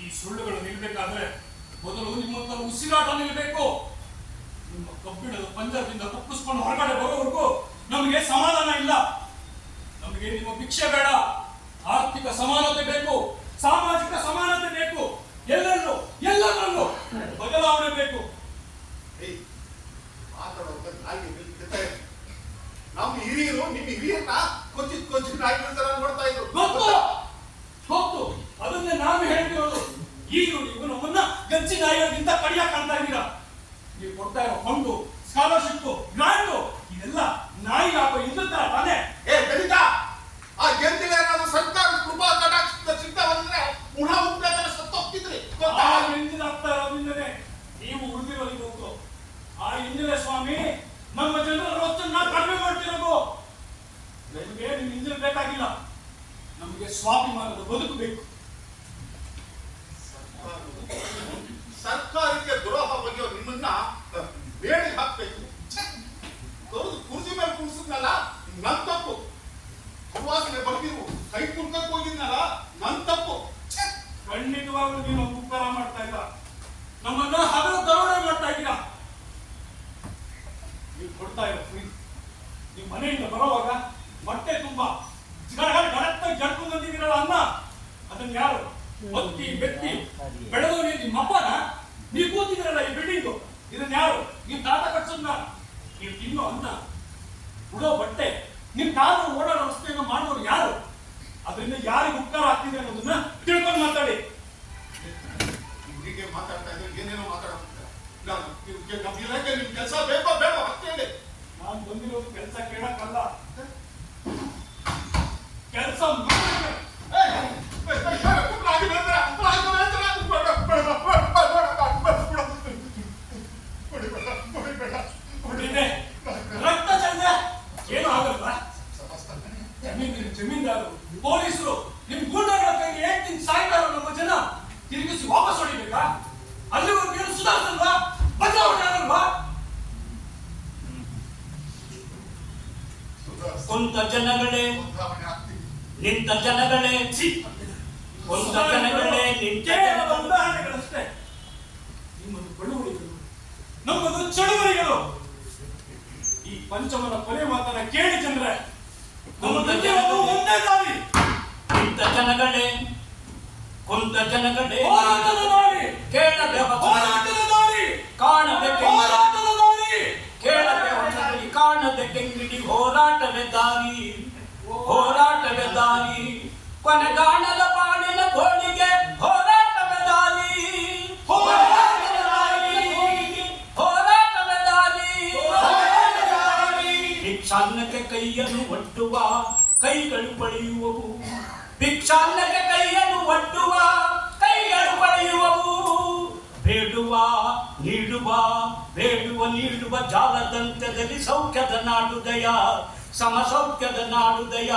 ಈ ಸುಳ್ಳುಗಳು ನಿಲ್ಬೇಕಾದ್ರೆ ಮೊದಲು ನಿಮ್ಮಂತವರು ಉಸಿರಾಟ ನಿಲ್ಬೇಕು. ನಿಮ್ಮ ಕಬ್ಬಿಣದ ಪಂಜರದಿಂದ ತಪ್ಪಿಸ್ಕೊಂಡು ಹೊರಗಡೆ ಬರೋವರೆಗೂ ನಮಗೆ ಸಮಾಧಾನ ಇಲ್ಲ. ನಮಗೆ ನಿಮ್ಮ ಭಿಕ್ಷೆ ಬೇಡ, ಆರ್ಥಿಕ ಸಮಾನತೆ ಬೇಕು, ಸಾಮಾಜಿಕ ಸಮಾನತೆ ಬೇಕು, ಎಲ್ಲರಲ್ಲೂ ಬದಲಾವಣೆ ಬೇಕು. ಮಾತಾಡೋಕೆ ನಾಯಿ ನಿಲ್ತಿದೆ. ನಮ್ಮ ಹಿರಿಯರು ನಿಮ್ಮ ಹಿರಿಯರನ್ನ ಕೊಚ್ಚಿ ನಾಯಿಗಳ ತರ ನೋಡ್ತಾ ಇದ್ರು. ಗೊತ್ತು, ಅದನ್ನೇ ನಾನು ಹೇಳ್ತಿರೋದು. ಈಗ ನೀವು ನಮ್ಮನ್ನ ಗಚ್ಚಿ ನಾಯಿಗಳಿಂದ ಕಡಿಯಾಕ ಕಾಣ್ತಾ ಇದ್ದೀರಾ. ನೀವು ಕೊಡ್ತಾ ಇರೋ ಫಂಡು, ಸ್ಕಾಲರ್ಶಿಪ್, ಗ್ರಾಂಟು ಇದೆಲ್ಲ ನಾಯಿ ಹಾಕೋ ಇದ್ದ ತಾನೇ. ದಲಿತ, ಆ ಗೆದ್ದಿಗೆ ಏನಾದ್ರು ಸರ್ಕಾರ ಕೃಪಾ ಕಟಾಕ್ಷ ಸಿಗ್ತಾ ಬಂದ್ರೆ ಉಣ ಉಪಯೋಗ ಸತ್ತೋಗ್ತಿದ್ರಿ. ಆ ಎಂಜಿನ್ ಆಗ್ತಾ ಇರೋದ್ರಿಂದನೇ ನೀವು ಉಳಿದಿರೋದು. ಆ ಇಂಜಿನ ಸ್ವಾಮಿ ನಮ್ಮ ಜನರ ರೊಚ್ಚನ್ನ ಕಡಿಮೆ ಮಾಡ್ತಿರೋದು. ನಮಗೆ ನಿಮ್ ಇಂಜಿನ್ ಬೇಕಾಗಿಲ್ಲ, ನಮಗೆ ಸ್ವಾಭಿಮಾನದ ಬದುಕು ಬೇಕು. ಸರ್ಕಾರಕ್ಕೆ ದ್ರೋಹ ಬಗ್ಗೆ ನಿಮ್ಮನ್ನ ಬೇಡಿ ಹಾಕ್ಬೇಕು. ಕೊಡ್ತಾ ಇರೋ ನೀವು ಮನೆಯಿಂದ ಬರೋವಾಗ ಹೊಟ್ಟೆ ತುಂಬಾ ಗಡತ್ತಾಗಿ ಜಡ್ಕೊಂಡು ಬಂದಿದ್ದೀರಲ್ಲ ಅನ್ನ, ಅದನ್ನ ಯಾರು ಒತ್ತಿ ಬೆತ್ತಿ ಬೆಳೆದು ನಿಮ್ಮ ಅಪ್ಪನ ನೀವು ಕೂತಿದ್ದೀರಲ್ಲ ಈ ಬಿಲ್ಡಿಂಗು, ಇದನ್ನ ಯಾರು ನೀವು ತಾತ ಕಟ್ಸೋದ್ನ, ನೀವು ತಿನ್ನೋ ಅನ್ನ, ಉಡೋ ಬಟ್ಟೆ, ನಿಮ್ ಕಾರು ಓಡಾಡೋ ರಸ್ತೆಯನ್ನು ಮಾಡೋರು ಯಾರು, ಅದರಿಂದ ಯಾರಿಗೆ ಉಪಕಾರ ಆಗ್ತಿದೆ ಅನ್ನೋದನ್ನ ತಿಳ್ಕೊಂಡು ಮಾತಾಡಿ. ಹೀಗೆ ಮಾತಾಡ್ತಾ ಇದ್ರೆ ಏನೇನೋ ಮಾತಾಡ್ತಾರೆ. ನಾನು ನಮ್ಮ ಇಲಾಖೆ ನಿಮ್ ಕೆಲಸ ಬೇಕೋ ಬೇಡ ಅಂತೇಳಿ ನಾನು ಬಂದಿರೋದು ಕೆಲಸ ಕೇಳಕ್ಕಲ್ಲ, ಕೆಲಸ ರಕ್ತ ಚಂದ ಏನು ಆಗಲ್ಲ. ಜಮೀನ್ದಾರರು ಪೊಲೀಸರು ನಿಮ್ ಗೂಂಡಾಗಳ ಕೈಗೆ ಹೇಳ್ತೀನಿ ಸಾಯ್ತಾರ ನಮ್ಮ ಜನ ತಿರುಗಿಸಿ ವಾಪಸ್ ಹೊಡಿಬೇಕಾ? ಅಲ್ಲಿವರೆಗೂ ಏನು ಸುಧಾರಿಸಲ್ವಾ? ಬದಲಾವಣೆ ಆಗಲ್ವಾ? ಕುಂತ ಜನಗಳೇ ನಿಂತ ಜನಗಳೇ ಕುಂತ ಜನಗಳೇ ನಿಂತ ಕೇವಲ ಉದಾಹರಣೆಗಳಷ್ಟೇ. ನಿಮ್ಮದು ಬಳುವಳಿಗಳು, ನಮ್ಮದು ಚಳುವಳಿಗಳು. ಈ ಪಂಚಮನ ಕೊನೆ ಮಾತನ್ನ ಕೇಳಿ ಜನರೇ, ನಮ್ಮದು ಒಂದೇ ದಾರಿ. ನಿಂತ ಜನಗಳೇ ಕುಂತ ಜನಗಳೇ ಹೋರಾಟದ ದಾರಿ, ಕೇಳದೆ ಹೋರಾಟದ ದಾರಿ, ಕಾಣದೆ ಹೋರಾಟದ ದಾರಿ, ಕೇಳದೆ ಹೊಸದಲ್ಲಿ ಕಾಣದೆ ಕೆಂಗಿಡಿ ಹೋರಾಟವೇ ದಾರಿ, ಹೋರಾಟವೇ ದಾರಿ, ಕೊನೆಗಾಣದ ಬಾಳಿನ ಗೋಳಿಗೆ ಹೋರಾಟವೇ ದಾರಿ, ಹೋರಾಟವೇ ದಾರಿ, ಹೋರಾಟವೇ ದಾರಿ, ಭಿಕ್ಷಾನ್ನಕ್ಕೆ ಕೈಯನ್ನು ಒಡ್ಡುವ ಕೈಗಳು ಪಡೆಯುವವು, ಭಿಕ್ಷಾನ್ನಕ್ಕೆ ಕೈಯನ್ನು ಒಡ್ಡುವ ಕೈಗಳು ಪಡೆಯುವವು, ಬೇಡುವ ನೀಡುವ ಬೇಡುವ ನೀಡುವ ಜಾಲದಂತ್ಯದಲ್ಲಿ ಸೌಖ್ಯದ ನಾಡುದಯ, ಸಮಸೌಖ್ಯದ ನಾಡುದಯ.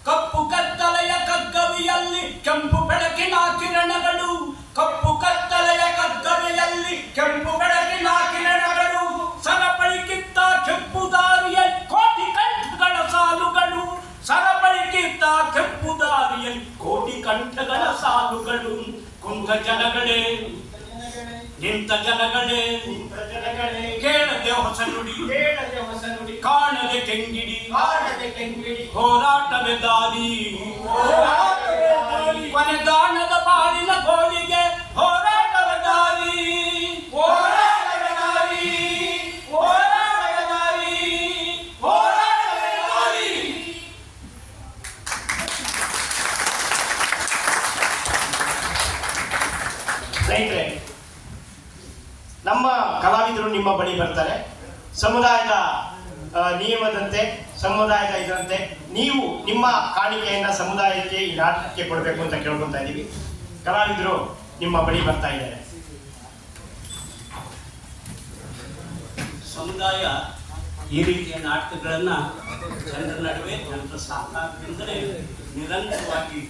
ಕಪ್ಪು ಕತ್ತಲೆಯ ಕಗ್ಗವಿಯಲ್ಲಿ ಕೆಂಪು ಬೆಳಕಿನ ಕಿರಣಗಳು, ಕಪ್ಪು ಕತ್ತಲೆಯ ಕಗ್ಗವಿಯಲ್ಲಿ ಕೆಂಪು ಬೆಳಕಿನ ಕಿರಣಗಳು, ಸರಪಳಿ ಕಿತ್ತ ಕೆಂಪು ದಾರಿಯಲ್ಲಿ ಕೋಟಿ ಕಂಠಗಳ ಸಾಲುಗಳು, ಸರಪಳಿ ಕಿತ್ತ ಕೆಂಪು ದಾರಿಯಲ್ಲಿ ಕೋಟಿ ಕಂಠಗಳ ಸಾಲುಗಳು. ಕುಂತ ಜನಗಳೇ ನಿಂತ ಜನಗಳೇ ಕೇಳದೆ ಹೊಸ ನುಡಿ, ಕಾಣದೆ ಕೆಂಗಿಡಿ, ಹೋರಾಟವೇ ದಾರಿ, ಕೊನೆಗಾಣದ ಬಾಳಿನ ಗೋಳಿಗೆ ಹೋರಾಟವೇ ದಾರಿ, ಹೋರಾಟವೇ ದಾರಿ, ಹೋರಾಟವೇ ದಾರಿ, ಹೋರಾಟವೇ ದಾರಿ. ಸ್ನೇಹಿತರೆ, ನಮ್ಮ ಕಲಾವಿದರು ನಿಮ್ಮ ಬಳಿ ಬರ್ತಾರೆ. ಸಮುದಾಯದ ನಿಯಮದಂತೆ, ಸಮುದಾಯದ ಇದರಂತೆ ನೀವು ನಿಮ್ಮ ಕಾಣಿಕೆಯನ್ನ ಸಮುದಾಯಕ್ಕೆ ಈ ನಾಟಕಕ್ಕೆ ಕೊಡಬೇಕು ಅಂತ ಕೇಳ್ಕೊತಾ ಇದ್ದೀವಿ. ಕಲಾವಿದರು ನಿಮ್ಮ ಬಳಿ ಬರ್ತಾ ಇದ್ದಾರೆ. ಸಮುದಾಯ ಈ ರೀತಿಯ ನಾಟಕಗಳನ್ನ ಜನರ ನಡುವೆ ಜನರ ಸಹಕಾರದಿಂದಲೇ ನಿರಂತರವಾಗಿ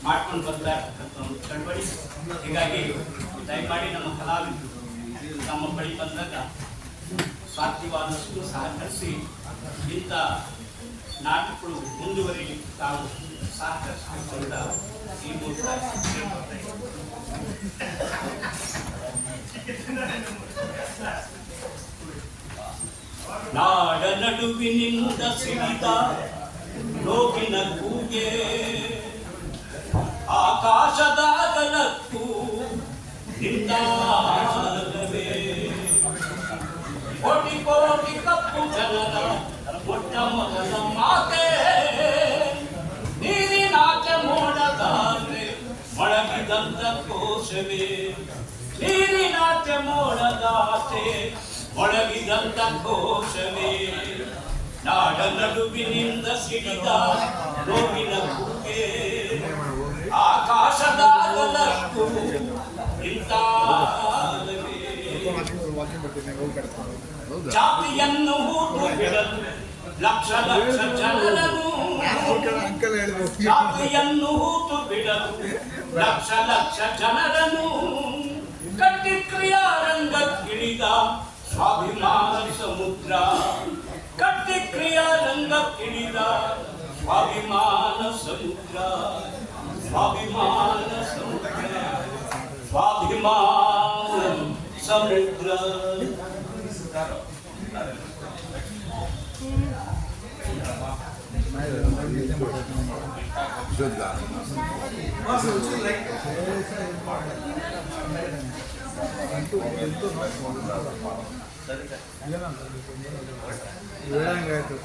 ಮಾಡ್ಕೊಂಡು ಬರ್ತಾ ಇರ್ತಕ್ಕಂಥ ಒಂದು ಚಳವಳಿ. ಹೀಗಾಗಿ ದಯಮಾಡಿ ನಮ್ಮ ಕಲಾವಿದರು ನಮ್ಮ ಬಳಿ ಬಂದಾಗ ಸಾಧ್ಯವಾದಷ್ಟು ಸಹಕರಿಸಿ ಇಂಥ ನಾಟಕಗಳು ಮುಂದುವರಿಲಿಕ್ಕೆ ತಾವು ಸಹಕರಿಸಬೇಕು ಅಂತ ಈ ಮೂಲಕ ಕೇಳ್ಕೊಳ್ತಾ ಇದ್ದೀನಿ. ನಾಡ ನಡುವಿನಿಂದ ಸಿಡಿದ ಲೋಕಿನ ಕೂಗೆ, ಆಕಾಶದ ಅಗಲಕ್ಕೂ ನಿಂದಾಗವೇ, ಕೋಟಿ ಕೋಟಿ ಕಪ್ಪು ಜನರ ಮೊಟ್ಟ ಮೊದಲ ಮಾತೆ, ನೀರಿನಾಚೆ ಮೋಡದಾದ್ರೆ ಮೊಳಗಿದಂತ ಕೋಶವೇ, ನೀರಿನಾಚೆ ಮೋಡದಾಚೆ ಮೊಳಗಿದಂತ ಕೋಶವೇ, ನಾಡ ನಡುವಿನಿಂದ ಸಿಡಿದ ನೋವಿನ ಕೂಗೆ, ಆಕಾಶದ ಅಗಲಕ್ಕೂ ನಿಂತಾಗವೇ, ಜಾತಿಯನ್ನು ಹೂತು ಬಿಡಲು ಲಕ್ಷ ಲಕ್ಷ ಜನರನ್ನು, ಜಾತಿಯನ್ನು ಹೂತು ಬಿಡಲು ಲಕ್ಷ ಲಕ್ಷ ಜನರನ್ನು, ಕಟ್ಟಿ ಕ್ರಿಯಾರಂಗಕ್ಕಿಳಿದ ಸ್ವಾಭಿಮಾನ ಸಮುದ್ರ, ಕಟ್ಟಿ ಕ್ರಿಯಾರಂಗಕ್ಕಿಳಿದ ಸ್ವಾಭಿಮಾನ ಸಮುದ್ರ, ಸ್ವಾಭಿಮಾನ ಸಮುದ್ರ, ಸ್ವಾಭಿಮಾನ ಸಮುದ್ರ. ಹೇಳಂಗಾಯ್ತು